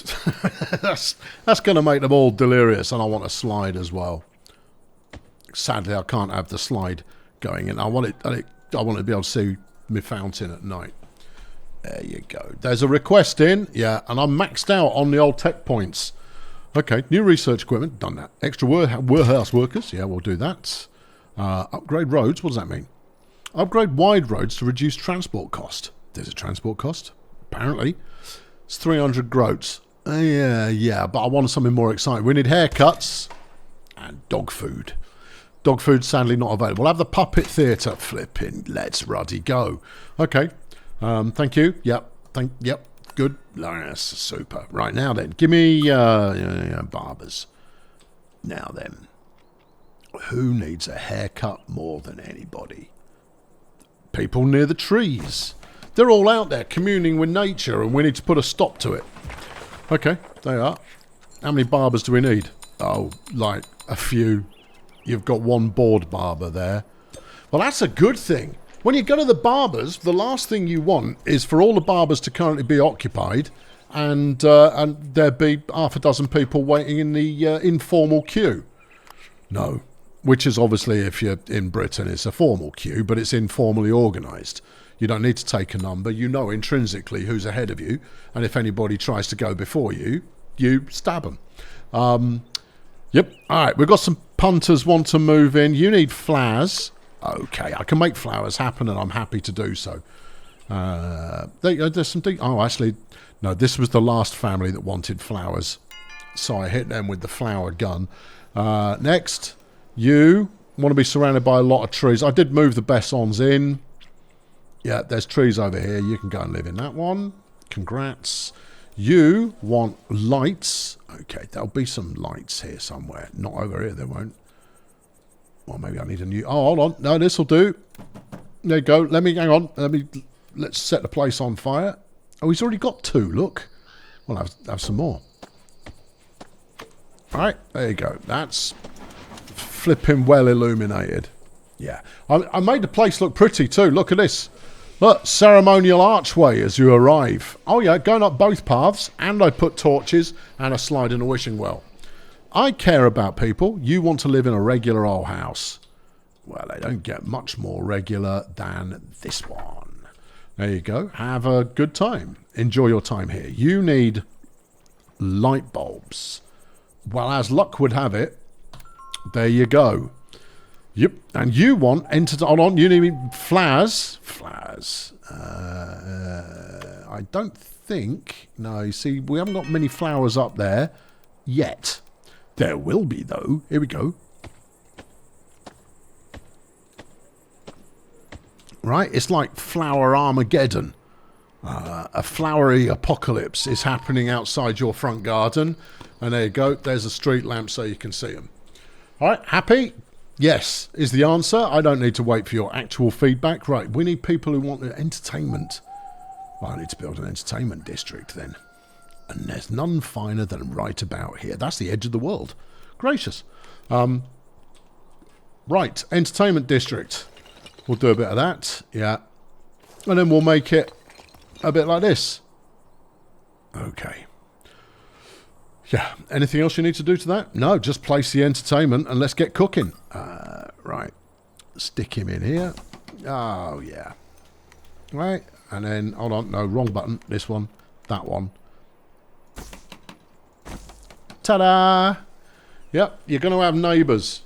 That's going to make them all delirious, and I want a slide as well. Sadly, I can't have the slide going in. I want to be able to see my fountain at night. There you go. There's a request in. Yeah, and I'm maxed out on the old tech points. Okay, new research equipment. Done that. Extra warehouse workers. Yeah, we'll do that. Upgrade roads. What does that mean? Upgrade wide roads to reduce transport cost. There's a transport cost. Apparently. It's 300 groats. Yeah, but I wanted something more exciting. We need haircuts and dog food. Dog food sadly not available. We'll have the puppet theatre. Flipping. Let's ruddy go. Okay. Thank you. Yep. Good. That's super. Right, now then. Give me barbers. Now then. Who needs a haircut more than anybody? People near the trees. They're all out there communing with nature, and we need to put a stop to it. Okay, they are. How many barbers do we need? Oh, like a few. You've got one bored barber there. Well, that's a good thing. When you go to the barbers, the last thing you want is for all the barbers to currently be occupied and there be half a dozen people waiting in the informal queue. No, which is obviously, if you're in Britain, it's a formal queue, but it's informally organised. You don't need to take a number. You know intrinsically who's ahead of you, and if anybody tries to go before you, you stab them. Yep. All right, we've got some punters want to move in. You need flowers. Okay, I can make flowers happen, and I'm happy to do so. There's some... Oh, actually, no, this was the last family that wanted flowers, so I hit them with the flower gun. Next, you want to be surrounded by a lot of trees. I did move the Bessons in. Yeah, there's trees over here. You can go and live in that one. Congrats. You want lights. Okay, there'll be some lights here somewhere. Not over here, there won't. Well, maybe I need a new... Oh, hold on. No, this will do. There you go. Hang on. Let's set the place on fire. Oh, he's already got two, look. Well, have some more. All right, there you go. That's flipping well illuminated. Yeah. I made the place look pretty too. Look at this. Look, ceremonial archway as you arrive. Oh, yeah, going up both paths. And I put torches and a slide in a wishing well. I care about people. You want to live in a regular old house. Well, they don't get much more regular than this one. There you go. Have a good time. Enjoy your time here. You need light bulbs. Well, as luck would have it, there you go. Yep. And you want... Hold on. You need flowers. Flowers. I don't think... No, you see, we haven't got many flowers up there yet. There will be, though. Here we go. Right? It's like Flower Armageddon. A flowery apocalypse is happening outside your front garden. And there you go. There's a street lamp so you can see them. All right. Happy? Yes, is the answer. I don't need to wait for your actual feedback. Right. We need people who want entertainment. Well, I need to build an entertainment district then. And there's none finer than right about here. That's the edge of the world. Gracious. Right, entertainment district. We'll do a bit of that. Yeah. And then we'll make it a bit like this. Okay. Yeah. Anything else you need to do to that? No, just place the entertainment and let's get cooking. Right. Stick him in here. Oh, yeah. Right. And then, hold on. No, wrong button. This one. That one. Ta-da! Yep, you're going to have neighbours.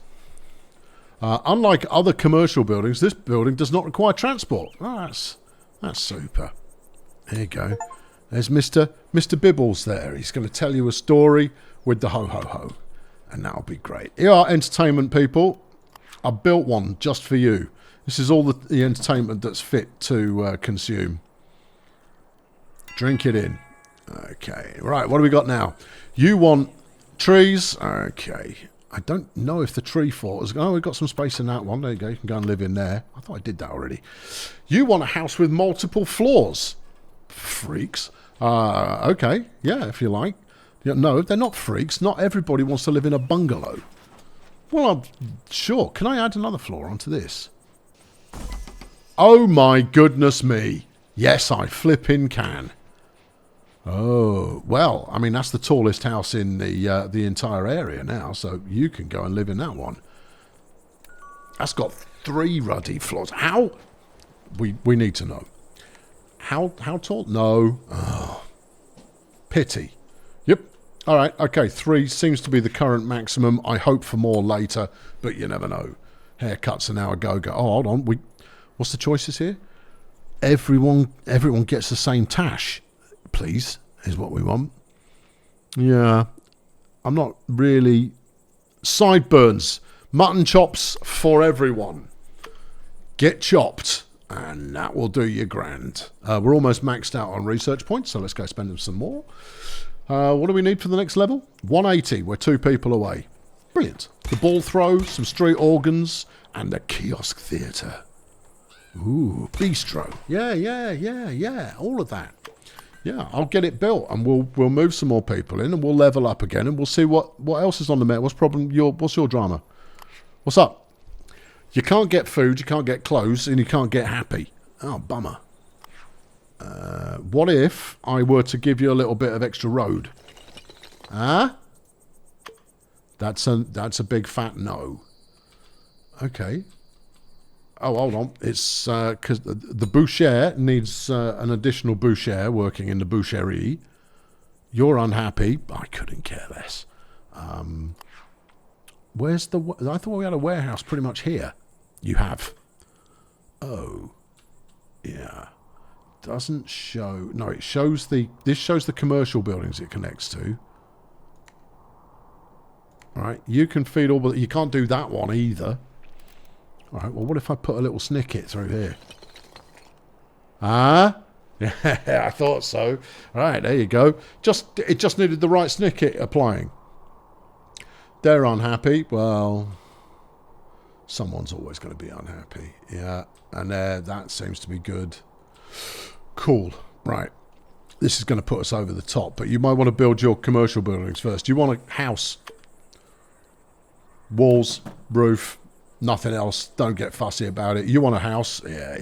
Unlike other commercial buildings, this building does not require transport. Oh, that's super. There you go. There's Mr. Bibbles there. He's going to tell you a story with the ho-ho-ho. And that'll be great. Here are entertainment people. I built one just for you. This is all the entertainment that's fit to consume. Drink it in. Okay. Right, what do we got now? You want trees. Okay. I don't know if the tree fort is... Oh, we've got some space in that one. There you go. You can go and live in there. I thought I did that already. You want a house with multiple floors. Freaks. Okay. Yeah, if you like. Yeah, no, they're not freaks. Not everybody wants to live in a bungalow. Well, I'm sure. Can I add another floor onto this? Oh, my goodness me. Yes, I flippin' can. Oh, well, I mean, that's the tallest house in the entire area now, so you can go and live in that one. That's got 3 ruddy floors. How? We need to know. How tall? No. Oh. Pity. Yep. All right, okay, 3 seems to be the current maximum. I hope for more later, but you never know. Haircuts are now a go-go. Oh, hold on. What's the choices here? Everyone gets the same tash. Please, is what we want. Yeah, I'm not really... Sideburns. Mutton chops for everyone. Get chopped, and that will do you grand. We're almost maxed out on research points, so let's go spend them some more. What do we need for the next level? 180. We're 2 people away. Brilliant. The ball throw, some street organs, and the kiosk theatre. Ooh, bistro. Yeah. All of that. Yeah, I'll get it built, and we'll move some more people in, and we'll level up again, and we'll see what else is on the menu. What's your drama? What's up? You can't get food, you can't get clothes, and you can't get happy. Oh, bummer. What if I were to give you a little bit of extra road? Huh? That's a big fat no. Okay. Oh, hold on. It's because the boucher needs an additional boucher working in the boucherie. You're unhappy. I couldn't care less. Where's the... I thought we had a warehouse pretty much here. You have. Oh. Yeah. Doesn't show... No, it shows the... This shows the commercial buildings it connects to. All right. You can feed all... But you can't do that one either. All right, well, what if I put a little snicket through here? Ah? Yeah, I thought so. All right, there you go. It just needed the right snicket applying. They're unhappy. Well, someone's always going to be unhappy. Yeah, and that seems to be good. Cool. Right. This is going to put us over the top, but you might want to build your commercial buildings first. You want a house. Walls, roof... Nothing else. Don't get fussy about it. You want a house? Yeah.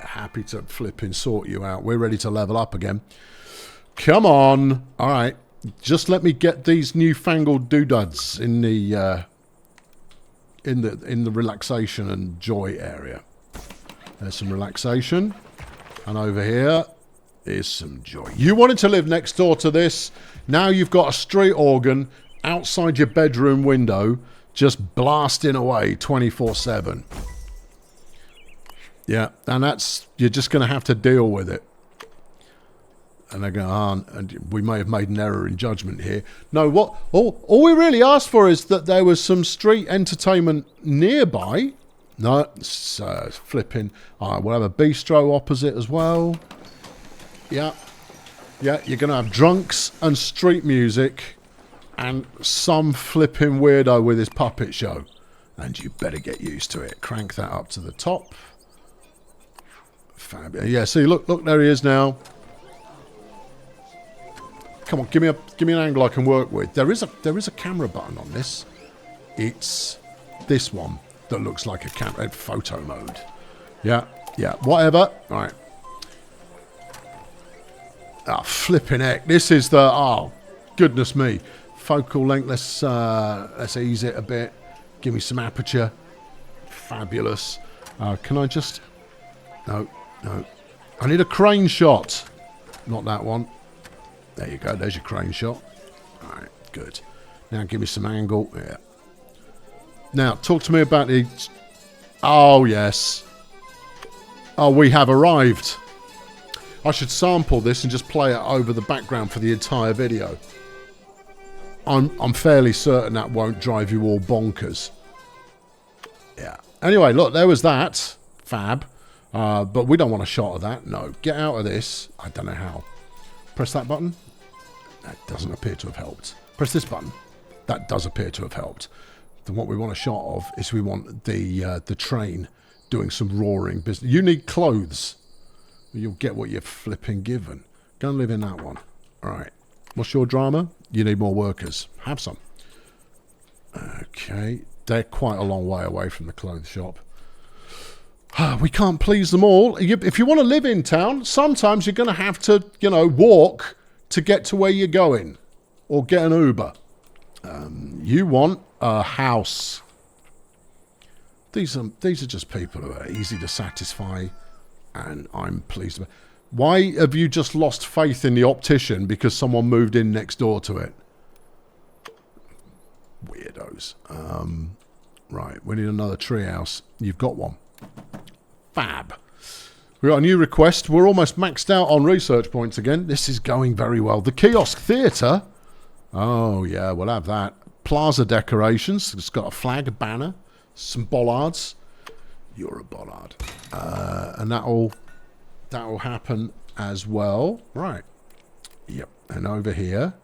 Happy to flipping sort you out. We're ready to level up again. Come on. All right. Just let me get these newfangled doodads in the relaxation and joy area. There's some relaxation, and over here is some joy. You wanted to live next door to this. Now you've got a street organ outside your bedroom window. Just blasting away 24/7. Yeah, and you're just going to have to deal with it. And they're going, and we may have made an error in judgment here. No, all we really asked for is that there was some street entertainment nearby. No, it's flipping. All right, we'll have a bistro opposite as well. Yeah, you're going to have drunks and street music. And some flipping weirdo with his puppet show. And you better get used to it. Crank that up to the top. Fabulous. Yeah, see, look, there he is now. Come on, give me an angle I can work with. There is a camera button on this. It's this one that looks like a camera photo mode. Yeah, whatever. All right. Ah, flipping heck. This is the... Oh, goodness me. Focal length, let's ease it a bit. Give me some aperture. Fabulous. Can I just... No. I need a crane shot. Not that one. There you go. There's your crane shot. All right, good. Now give me some angle. Yeah. Now, talk to me about the... Oh, yes. Oh, we have arrived. I should sample this and just play it over the background for the entire video. I'm fairly certain that won't drive you all bonkers. Yeah. Anyway, look, there was that. Fab. But we don't want a shot of that. No. Get out of this. I don't know how. Press that button. That doesn't appear to have helped. Press this button. That does appear to have helped. Then what we want a shot of is we want the train doing some roaring business. You need clothes. You'll get what you're flipping given. Go and live in that one. All right. What's your drama? You need more workers. Have some. Okay. They're quite a long way away from the clothes shop. We can't please them all. If you want to live in town, sometimes you're going to have to, you know, walk to get to where you're going. Or get an Uber. You want a house. These are just people who are easy to satisfy, and I'm pleased with. Why have you just lost faith in the optician because someone moved in next door to it? Weirdos. Right, we need another treehouse. You've got one. Fab. We got a new request. We're almost maxed out on research points again. This is going very well. The Kiosk Theatre. Oh, yeah, we'll have that. Plaza decorations. It's got a flag, a banner, some bollards. You're a bollard. And that'll happen as well. Right. Yep. And over here.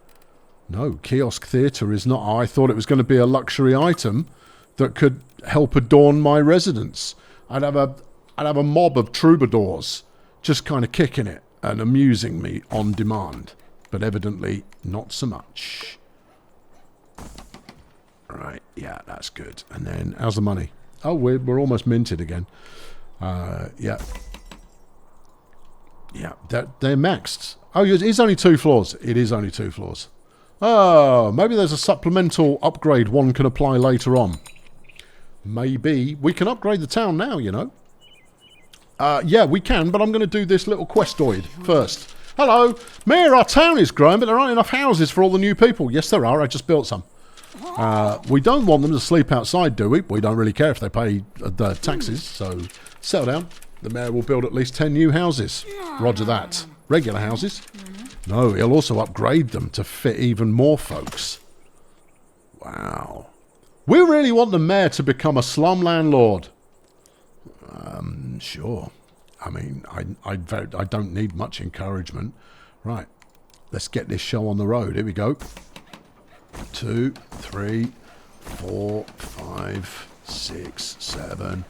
No, Kiosk Theatre is not. I thought it was going to be a luxury item that could help adorn my residence. I'd have a mob of troubadours just kind of kicking it and amusing me on demand. But evidently not so much. Right, yeah, that's good. And then, how's the money? Oh, we're almost minted again. Yeah. Yeah, they're maxed. Oh, it is only 2 floors. It is only 2 floors. Oh, maybe there's a supplemental upgrade one can apply later on. Maybe. We can upgrade the town now, you know. Yeah, we can, but I'm going to do this little questoid first. Hello. Mayor, our town is growing, but there aren't enough houses for all the new people. Yes, there are. I just built some. We don't want them to sleep outside, do we? We don't really care if they pay the taxes, so settle down. The mayor will build at least 10 new houses. Roger that. Regular houses? No, he'll also upgrade them to fit even more folks. Wow. We really want the mayor to become a slum landlord. Sure. I mean, I don't need much encouragement. Right. Let's get this show on the road. Here we go. 2, 3, 4, 5, 6, 7,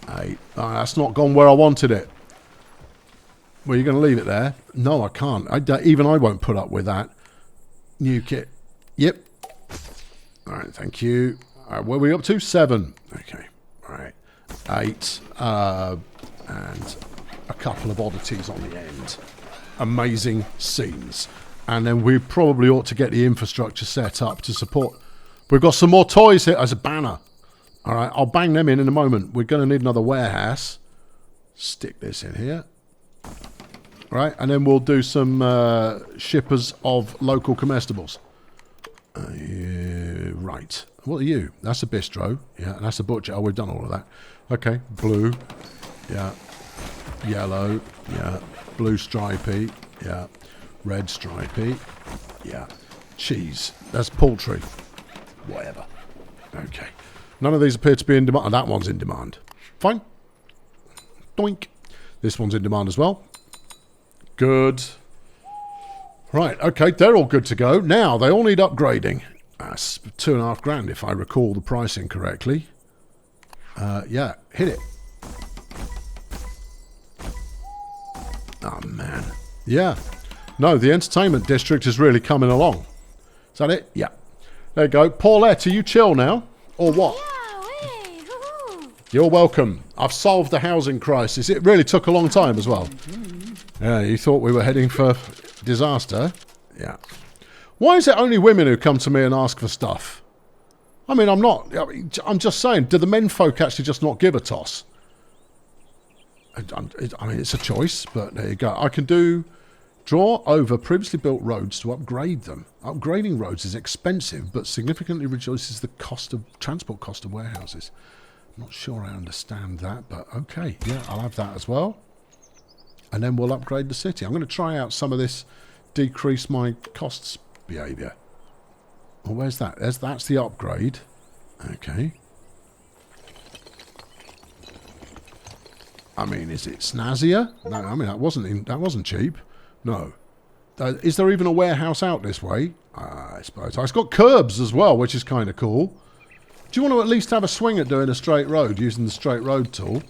8. Oh, that's not gone where I wanted it. Well, you're going to leave it there? No, I can't. Even I won't put up with that. New kit. Yep. All right, thank you. Where are we up to? 7. Okay. All right. 8. And a couple of oddities on the end. Amazing scenes. And then we probably ought to get the infrastructure set up to support. We've got some more toys here as a banner. All right, I'll bang them in a moment. We're going to need another warehouse. Stick this in here. Right, and then we'll do some shippers of local comestibles. Right. What are you? That's a bistro. Yeah, and that's a butcher. Oh, we've done all of that. Okay, blue. Yeah. Yellow. Yeah. Blue stripy. Yeah. Red stripy. Yeah. Cheese. That's poultry. Whatever. Okay. None of these appear to be in demand. Oh, that one's in demand. Fine. Doink. This one's in demand as well. Good. Right. Okay. They're all good to go. Now, they all need upgrading. That's $2,500 if I recall the pricing correctly. Yeah. Hit it. Oh, man. Yeah. No, the entertainment district is really coming along. Is that it? Yeah. There you go. Paulette, are you chill now? Or what? You're welcome. I've solved the housing crisis. It really took a long time as well. Yeah, you thought we were heading for disaster? Yeah. Why is it only women who come to me and ask for stuff? I mean, I'm just saying, do the men folk actually just not give a toss? I mean, it's a choice, but there you go. I can do draw over previously built roads to upgrade them. Upgrading roads is expensive, but significantly reduces the transport cost of warehouses. I'm not sure I understand that, but okay. Yeah, I'll have that as well. And then we'll upgrade the city. I'm going to try out some of this decrease my costs behaviour. Well, where's that? That's the upgrade. Okay. I mean, is it snazzier? No, I mean, that wasn't cheap. No. Is there even a warehouse out this way? I suppose. It's got curbs as well, which is kind of cool. Do you want to at least have a swing at doing a straight road using the straight road tool?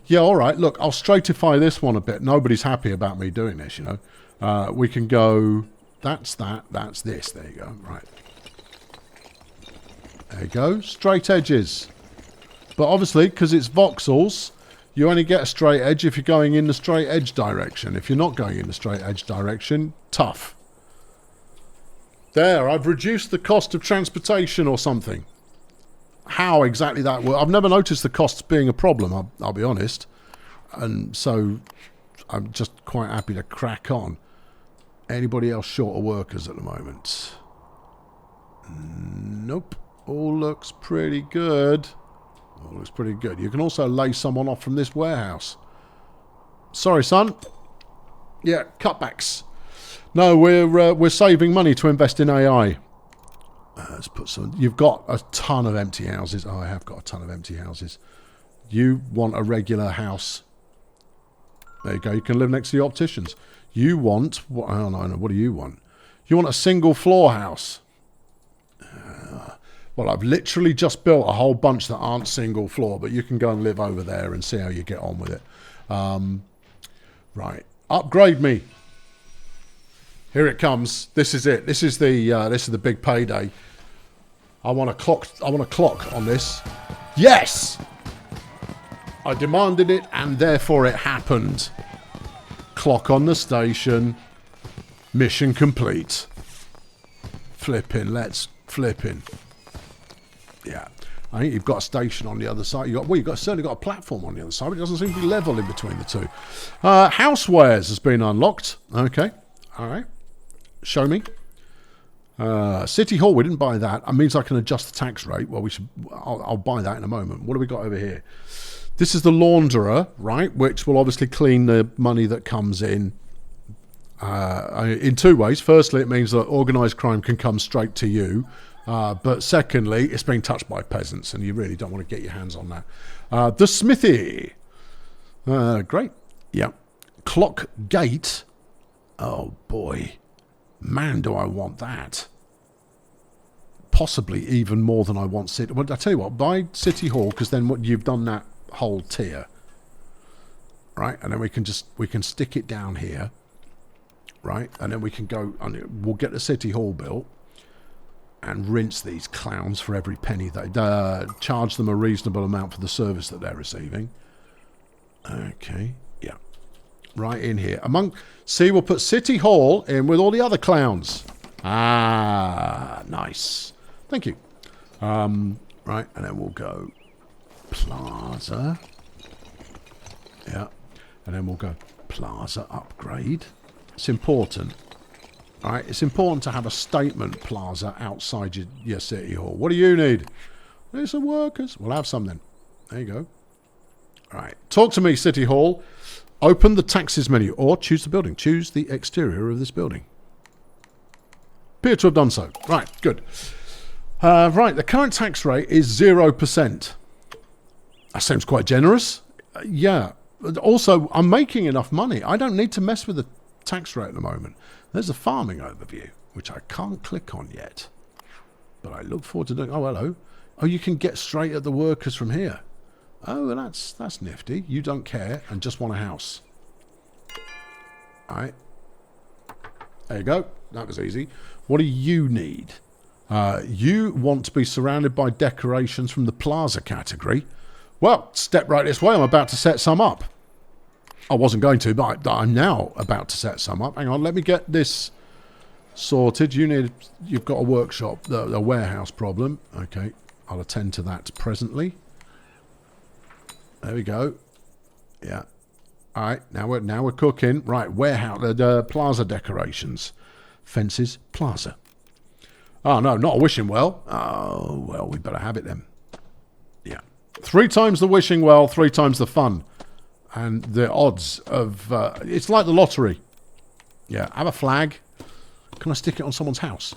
Yeah, all right. Look, I'll straightify this one a bit. Nobody's happy about me doing this, you know. We can go... That's that. That's this. There you go. Right. There you go. Straight edges. But obviously, because it's voxels, you only get a straight edge if you're going in the straight edge direction. If you're not going in the straight edge direction, tough. There, I've reduced the cost of transportation or something. How exactly that works? I've never noticed the costs being a problem, I'll be honest. And so I'm just quite happy to crack on. Anybody else short of workers at the moment? Nope. All looks pretty good. All looks pretty good. You can also lay someone off from this warehouse. Sorry, son. Yeah, cutbacks. No, we're saving money to invest in AI. Let's put some... You've got a ton of empty houses. Oh, I have got a ton of empty houses. You want a regular house. There you go. You can live next to the opticians. You want... I don't know. What do you want? You want a single floor house. Well, I've literally just built a whole bunch that aren't single floor, but you can go and live over there and see how you get on with it. Right. Upgrade me. Here it comes. This is it. This is the big payday. I want a clock on this. Yes! I demanded it and therefore it happened. Clock on the station. Mission complete. Flipping. Let's flipping. Yeah. I think you've got a station on the other side. You've certainly got a platform on the other side, but it doesn't seem to be level in between the two. Housewares has been unlocked. Okay. All right. Show me. City Hall, we didn't buy that. That means I can adjust the tax rate. Well, I'll buy that in a moment. What do we got over here? This is the launderer, right? Which will obviously clean the money that comes in two ways. Firstly, it means that organised crime can come straight to you. But secondly, it's being touched by peasants, and you really don't want to get your hands on that. The smithy. Great. Yeah. Clock gate. Oh, boy. Man, do I want that. Possibly even more than I want City... Well, I tell you what, buy City Hall, because then you've done that whole tier. Right? And then we can stick it down here. Right? And then we can go... We'll get the City Hall built and rinse these clowns for every penny. They charge them a reasonable amount for the service that they're receiving. Okay. Yeah. Right in here. See, we'll put City Hall in with all the other clowns. Ah, nice. Thank you. Right, and then we'll go Plaza. Yeah. And then we'll go Plaza upgrade. It's important. All right, it's important to have a statement plaza outside your City Hall. What do you need? Need some workers. We'll have some then. There you go. All right. Talk to me, City Hall. Open the taxes menu or choose the building. Choose the exterior of this building. Appear to have done so. Right, good. Right, the current tax rate is 0%. That seems quite generous. Yeah. Also, I'm making enough money. I don't need to mess with the tax rate at the moment. There's a farming overview, which I can't click on yet. But I look forward to doing... Oh, hello. Oh, you can get straight at the workers from here. Oh, well, that's nifty. You don't care and just want a house. All right. There you go. That was easy. What do you need? You want to be surrounded by decorations from the plaza category. Well, step right this way. I'm about to set some up. I wasn't going to, but I'm now about to set some up. Hang on, let me get this sorted. You've got a workshop, a warehouse problem. Okay, I'll attend to that presently. There we go. Yeah. All right, now we're cooking. Right, warehouse, the plaza decorations, fences, plaza. Oh no, not a wishing well. Oh well, we better have it then. Yeah, 3 times the wishing well, 3 times the fun. And the odds of... it's like the lottery. Yeah, have a flag. Can I stick it on someone's house?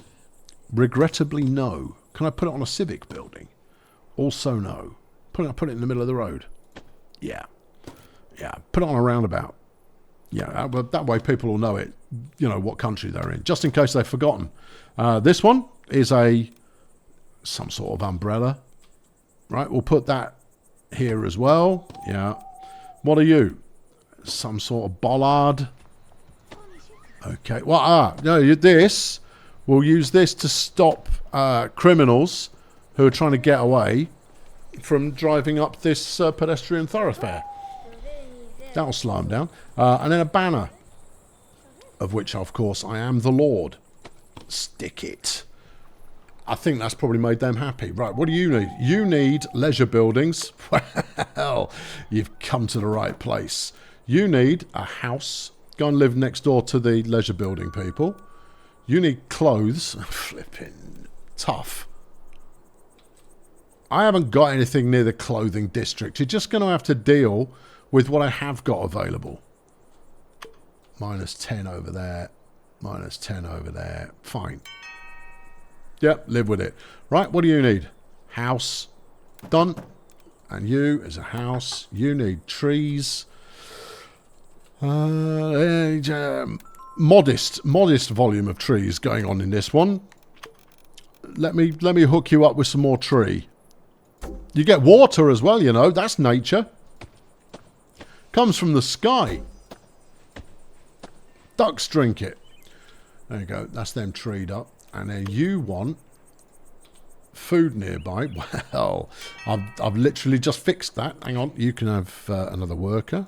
Regrettably, no. Can I put it on a civic building? Also, no. Put it in the middle of the road. Yeah. Yeah, put it on a roundabout. Yeah, that way people will know it, you know, what country they're in, just in case they've forgotten. This one is some sort of umbrella. Right, we'll put that here as well. Yeah. What are you? Some sort of bollard. Okay. Well, no, this. We'll use this to stop criminals who are trying to get away from driving up this pedestrian thoroughfare. That'll slow them down. And then a banner, of which, of course, I am the Lord. Stick it. I think that's probably made them happy. Right, what do you need? You need leisure buildings. Well, you've come to the right place. You need a house. Go and live next door to the leisure building people. You need clothes. Flipping tough. I haven't got anything near the clothing district. You're just going to have to deal with what I have got available. -10 over there. -10 over there. Fine. Yep, live with it. Right, what do you need? House. Done. And you as a house. You need trees. Modest volume of trees going on in this one. Let me hook you up with some more tree. You get water as well, you know. That's nature. Comes from the sky. Ducks drink it. There you go. That's them treed up. And then you want food nearby. Well, I've literally just fixed that. Hang on. You can have another worker.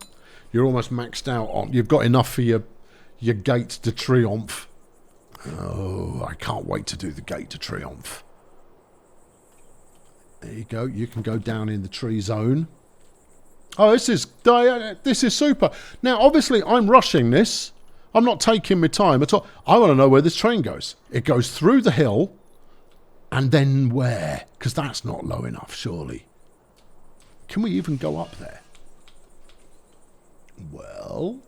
You're almost maxed out on. You've got enough for your gate de triomphe. Oh, I can't wait to do the gate de triomphe. There you go. You can go down in the tree zone. Oh, this is super. Now, obviously, I'm rushing this. I'm not taking my time at all. I want to know where this train goes. It goes through the hill, and then where? Because that's not low enough, surely. Can we even go up there? Well,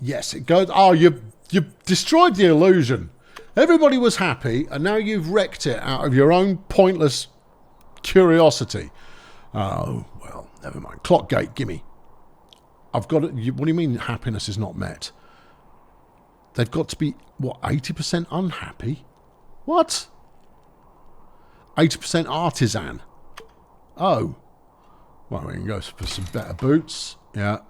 yes, it goes. Oh, you destroyed the illusion. Everybody was happy, and now you've wrecked it out of your own pointless curiosity. Oh, well, never mind. Clock gate, gimme. I've got it. What do you mean happiness is not met? They've got to be, what, 80% unhappy? What? 80% artisan. Oh. Well, we can go for some better boots. Yeah.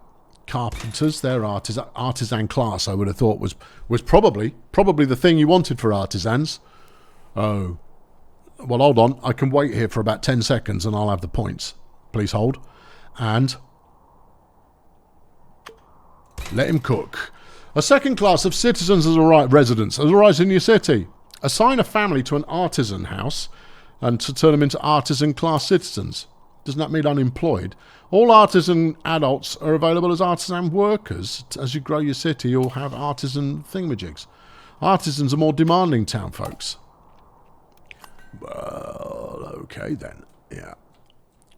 Carpenters, they're artisan class, I would have thought was probably the thing you wanted for artisans. Oh. Well, hold on. I can wait here for about 10 seconds and I'll have the points. Please hold. And let him cook. A second class of citizens as a right residents has arisen in your city. Assign a family to an artisan house and to turn them into artisan class citizens. Doesn't that mean unemployed? All artisan adults are available as artisan workers. As you grow your city, you'll have artisan thingamajigs. Artisans are more demanding town folks. Well, okay then. Yeah.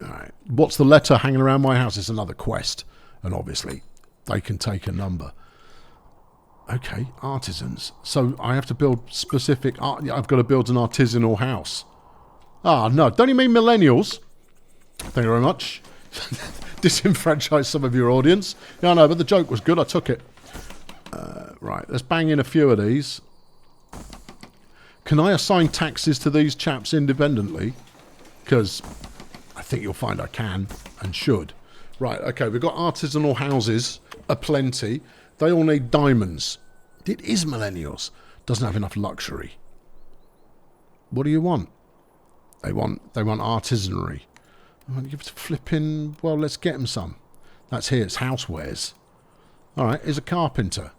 All right. What's the letter hanging around my house? It's another quest. And obviously, they can take a number. Okay, artisans. So I have to build specific... I've got to build an artisanal house. Ah, no. Don't you mean millennials? Thank you very much. Disenfranchise some of your audience. Yeah, no, but the joke was good. I took it. Right, let's bang in a few of these. Can I assign taxes to these chaps independently? Because I think you'll find I can and should. Right, okay, we've got artisanal houses aplenty. They all need diamonds. It is millennials. Doesn't have enough luxury. What do you want? They want artisanry. Flipping, well, let's get them some. That's here, it's housewares. All right, here's a carpenter.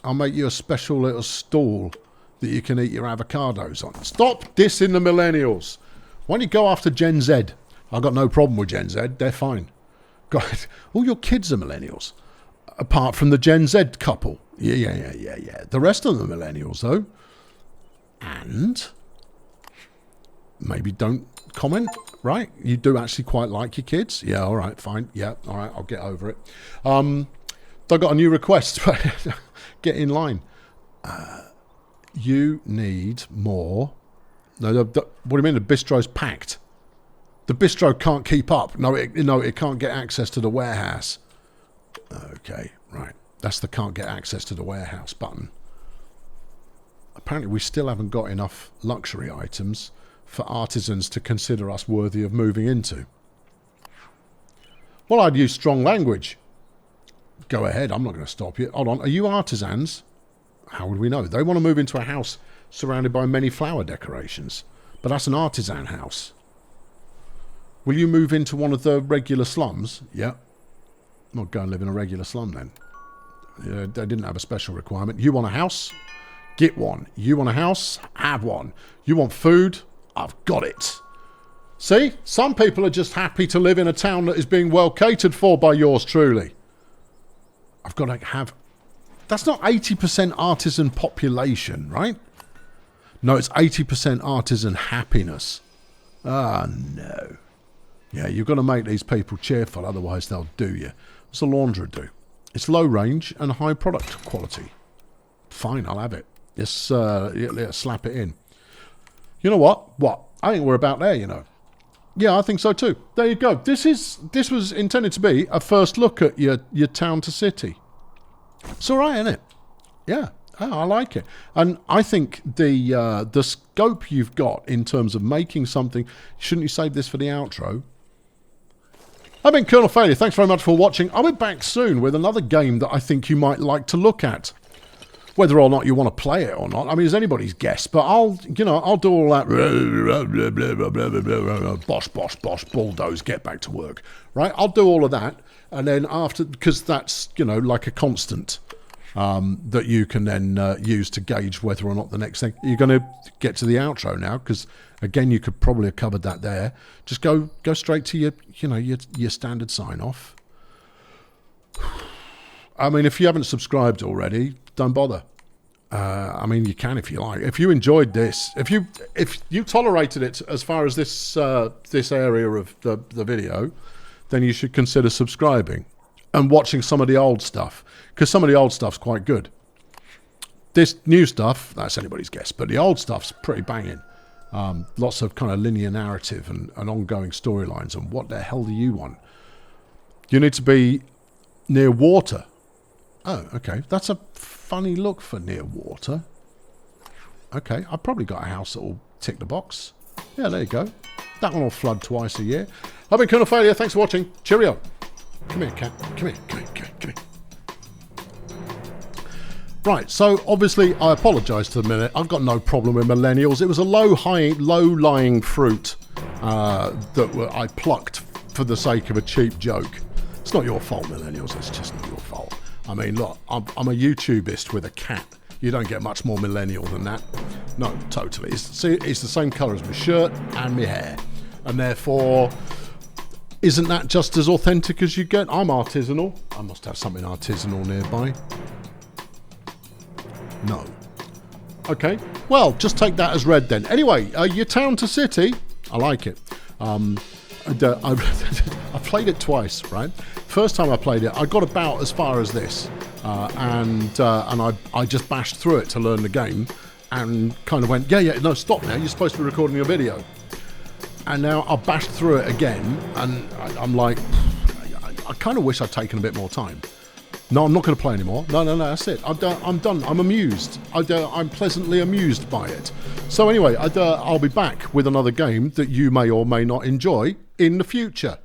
I'll make you a special little stall that you can eat your avocados on. Stop dissing the millennials. Why don't you go after Gen Z? I've got no problem with Gen Z. They're fine. God, all your kids are millennials. Apart from the Gen Z couple. Yeah. The rest of them are millennials, though. And maybe don't comment. right? You do actually quite like your kids. Yeah, all right, fine. Yeah, all right, I'll get over it. I got a new request. Get in line. You need more. No, what do you mean? The bistro's packed. The bistro can't keep up. No, it can't get access to the warehouse. Okay, right. That's the can't get access to the warehouse button. Apparently, we still haven't got enough luxury items for artisans to consider us worthy of moving into. Well, I'd use strong language. Go ahead, I'm not going to stop you. Hold on, are you artisans? How would we know? They want to move into a house surrounded by many flower decorations. But that's an artisan house. Will you move into one of the regular slums? Yeah. Not go and live in a regular slum then. Yeah, they didn't have a special requirement. You want a house? Get one. You want a house? Have one. You want food? I've got it. See? Some people are just happy to live in a town that is being well catered for by yours truly. I've got to have... That's not 80% artisan population, right? No, it's 80% artisan happiness. Ah, no. Yeah, you've got to make these people cheerful, otherwise they'll do you. What's a laundry do? It's low range and high product quality. Fine, I'll have it. Just slap it in. You know what? What? I think we're about there, you know. Yeah, I think so too. There you go. This was intended to be a first look at your town to city. It's all right, isn't it? Yeah, I like it. And I think the scope you've got in terms of making something... Shouldn't you save this for the outro? I've been Colonel Failure. Thanks very much for watching. I'll be back soon with another game that I think you might like to look at. Whether or not you want to play it or not, I mean, it's anybody's guess. But I'll do all that. Bosh, bosh, bosh, bulldoze, get back to work. Right? I'll do all of that. And then after, because that's, like a constant that you can then use to gauge whether or not the next thing. You're going to get to the outro now, because, again, you could probably have covered that there. Just go straight to your standard sign-off. I mean, if you haven't subscribed already, don't bother. I mean, you can if you like. If you enjoyed this, if you tolerated it as far as this area of the video, then you should consider subscribing and watching some of the old stuff, because some of the old stuff's quite good. This new stuff, that's anybody's guess, but the old stuff's pretty banging. Lots of kind of linear narrative and ongoing storylines. And what the hell do you want? You need to be near water. Oh, okay. That's a funny look for near water. Okay, I've probably got a house that will tick the box. Yeah, there you go. That one will flood twice a year. I've been Colonel Failure. Thanks for watching. Cheerio. Come here, cat. Come here. Come here. Come here. Come here. Right, so obviously I apologise to the minute. I've got no problem with millennials. It was a low-lying fruit that I plucked for the sake of a cheap joke. It's not your fault, millennials. It's just not your fault. I mean, look, I'm a YouTubist with a cat. You don't get much more millennial than that. No, totally. It's the same colour as my shirt and my hair. And therefore, isn't that just as authentic as you get? I'm artisanal. I must have something artisanal nearby. No. Okay. Well, just take that as read then. Anyway, your town to city. I like it. I played it twice, right? First time I played it, I got about as far as this, and I just bashed through it to learn the game, and kind of went, yeah, no, stop now, you're supposed to be recording a video. And now I bashed through it again, and I'm like, I kind of wish I'd taken a bit more time. No, I'm not going to play anymore. No, that's it. I'm done. I'm amused. I'm pleasantly amused by it. So anyway, I'll be back with another game that you may or may not enjoy in the future.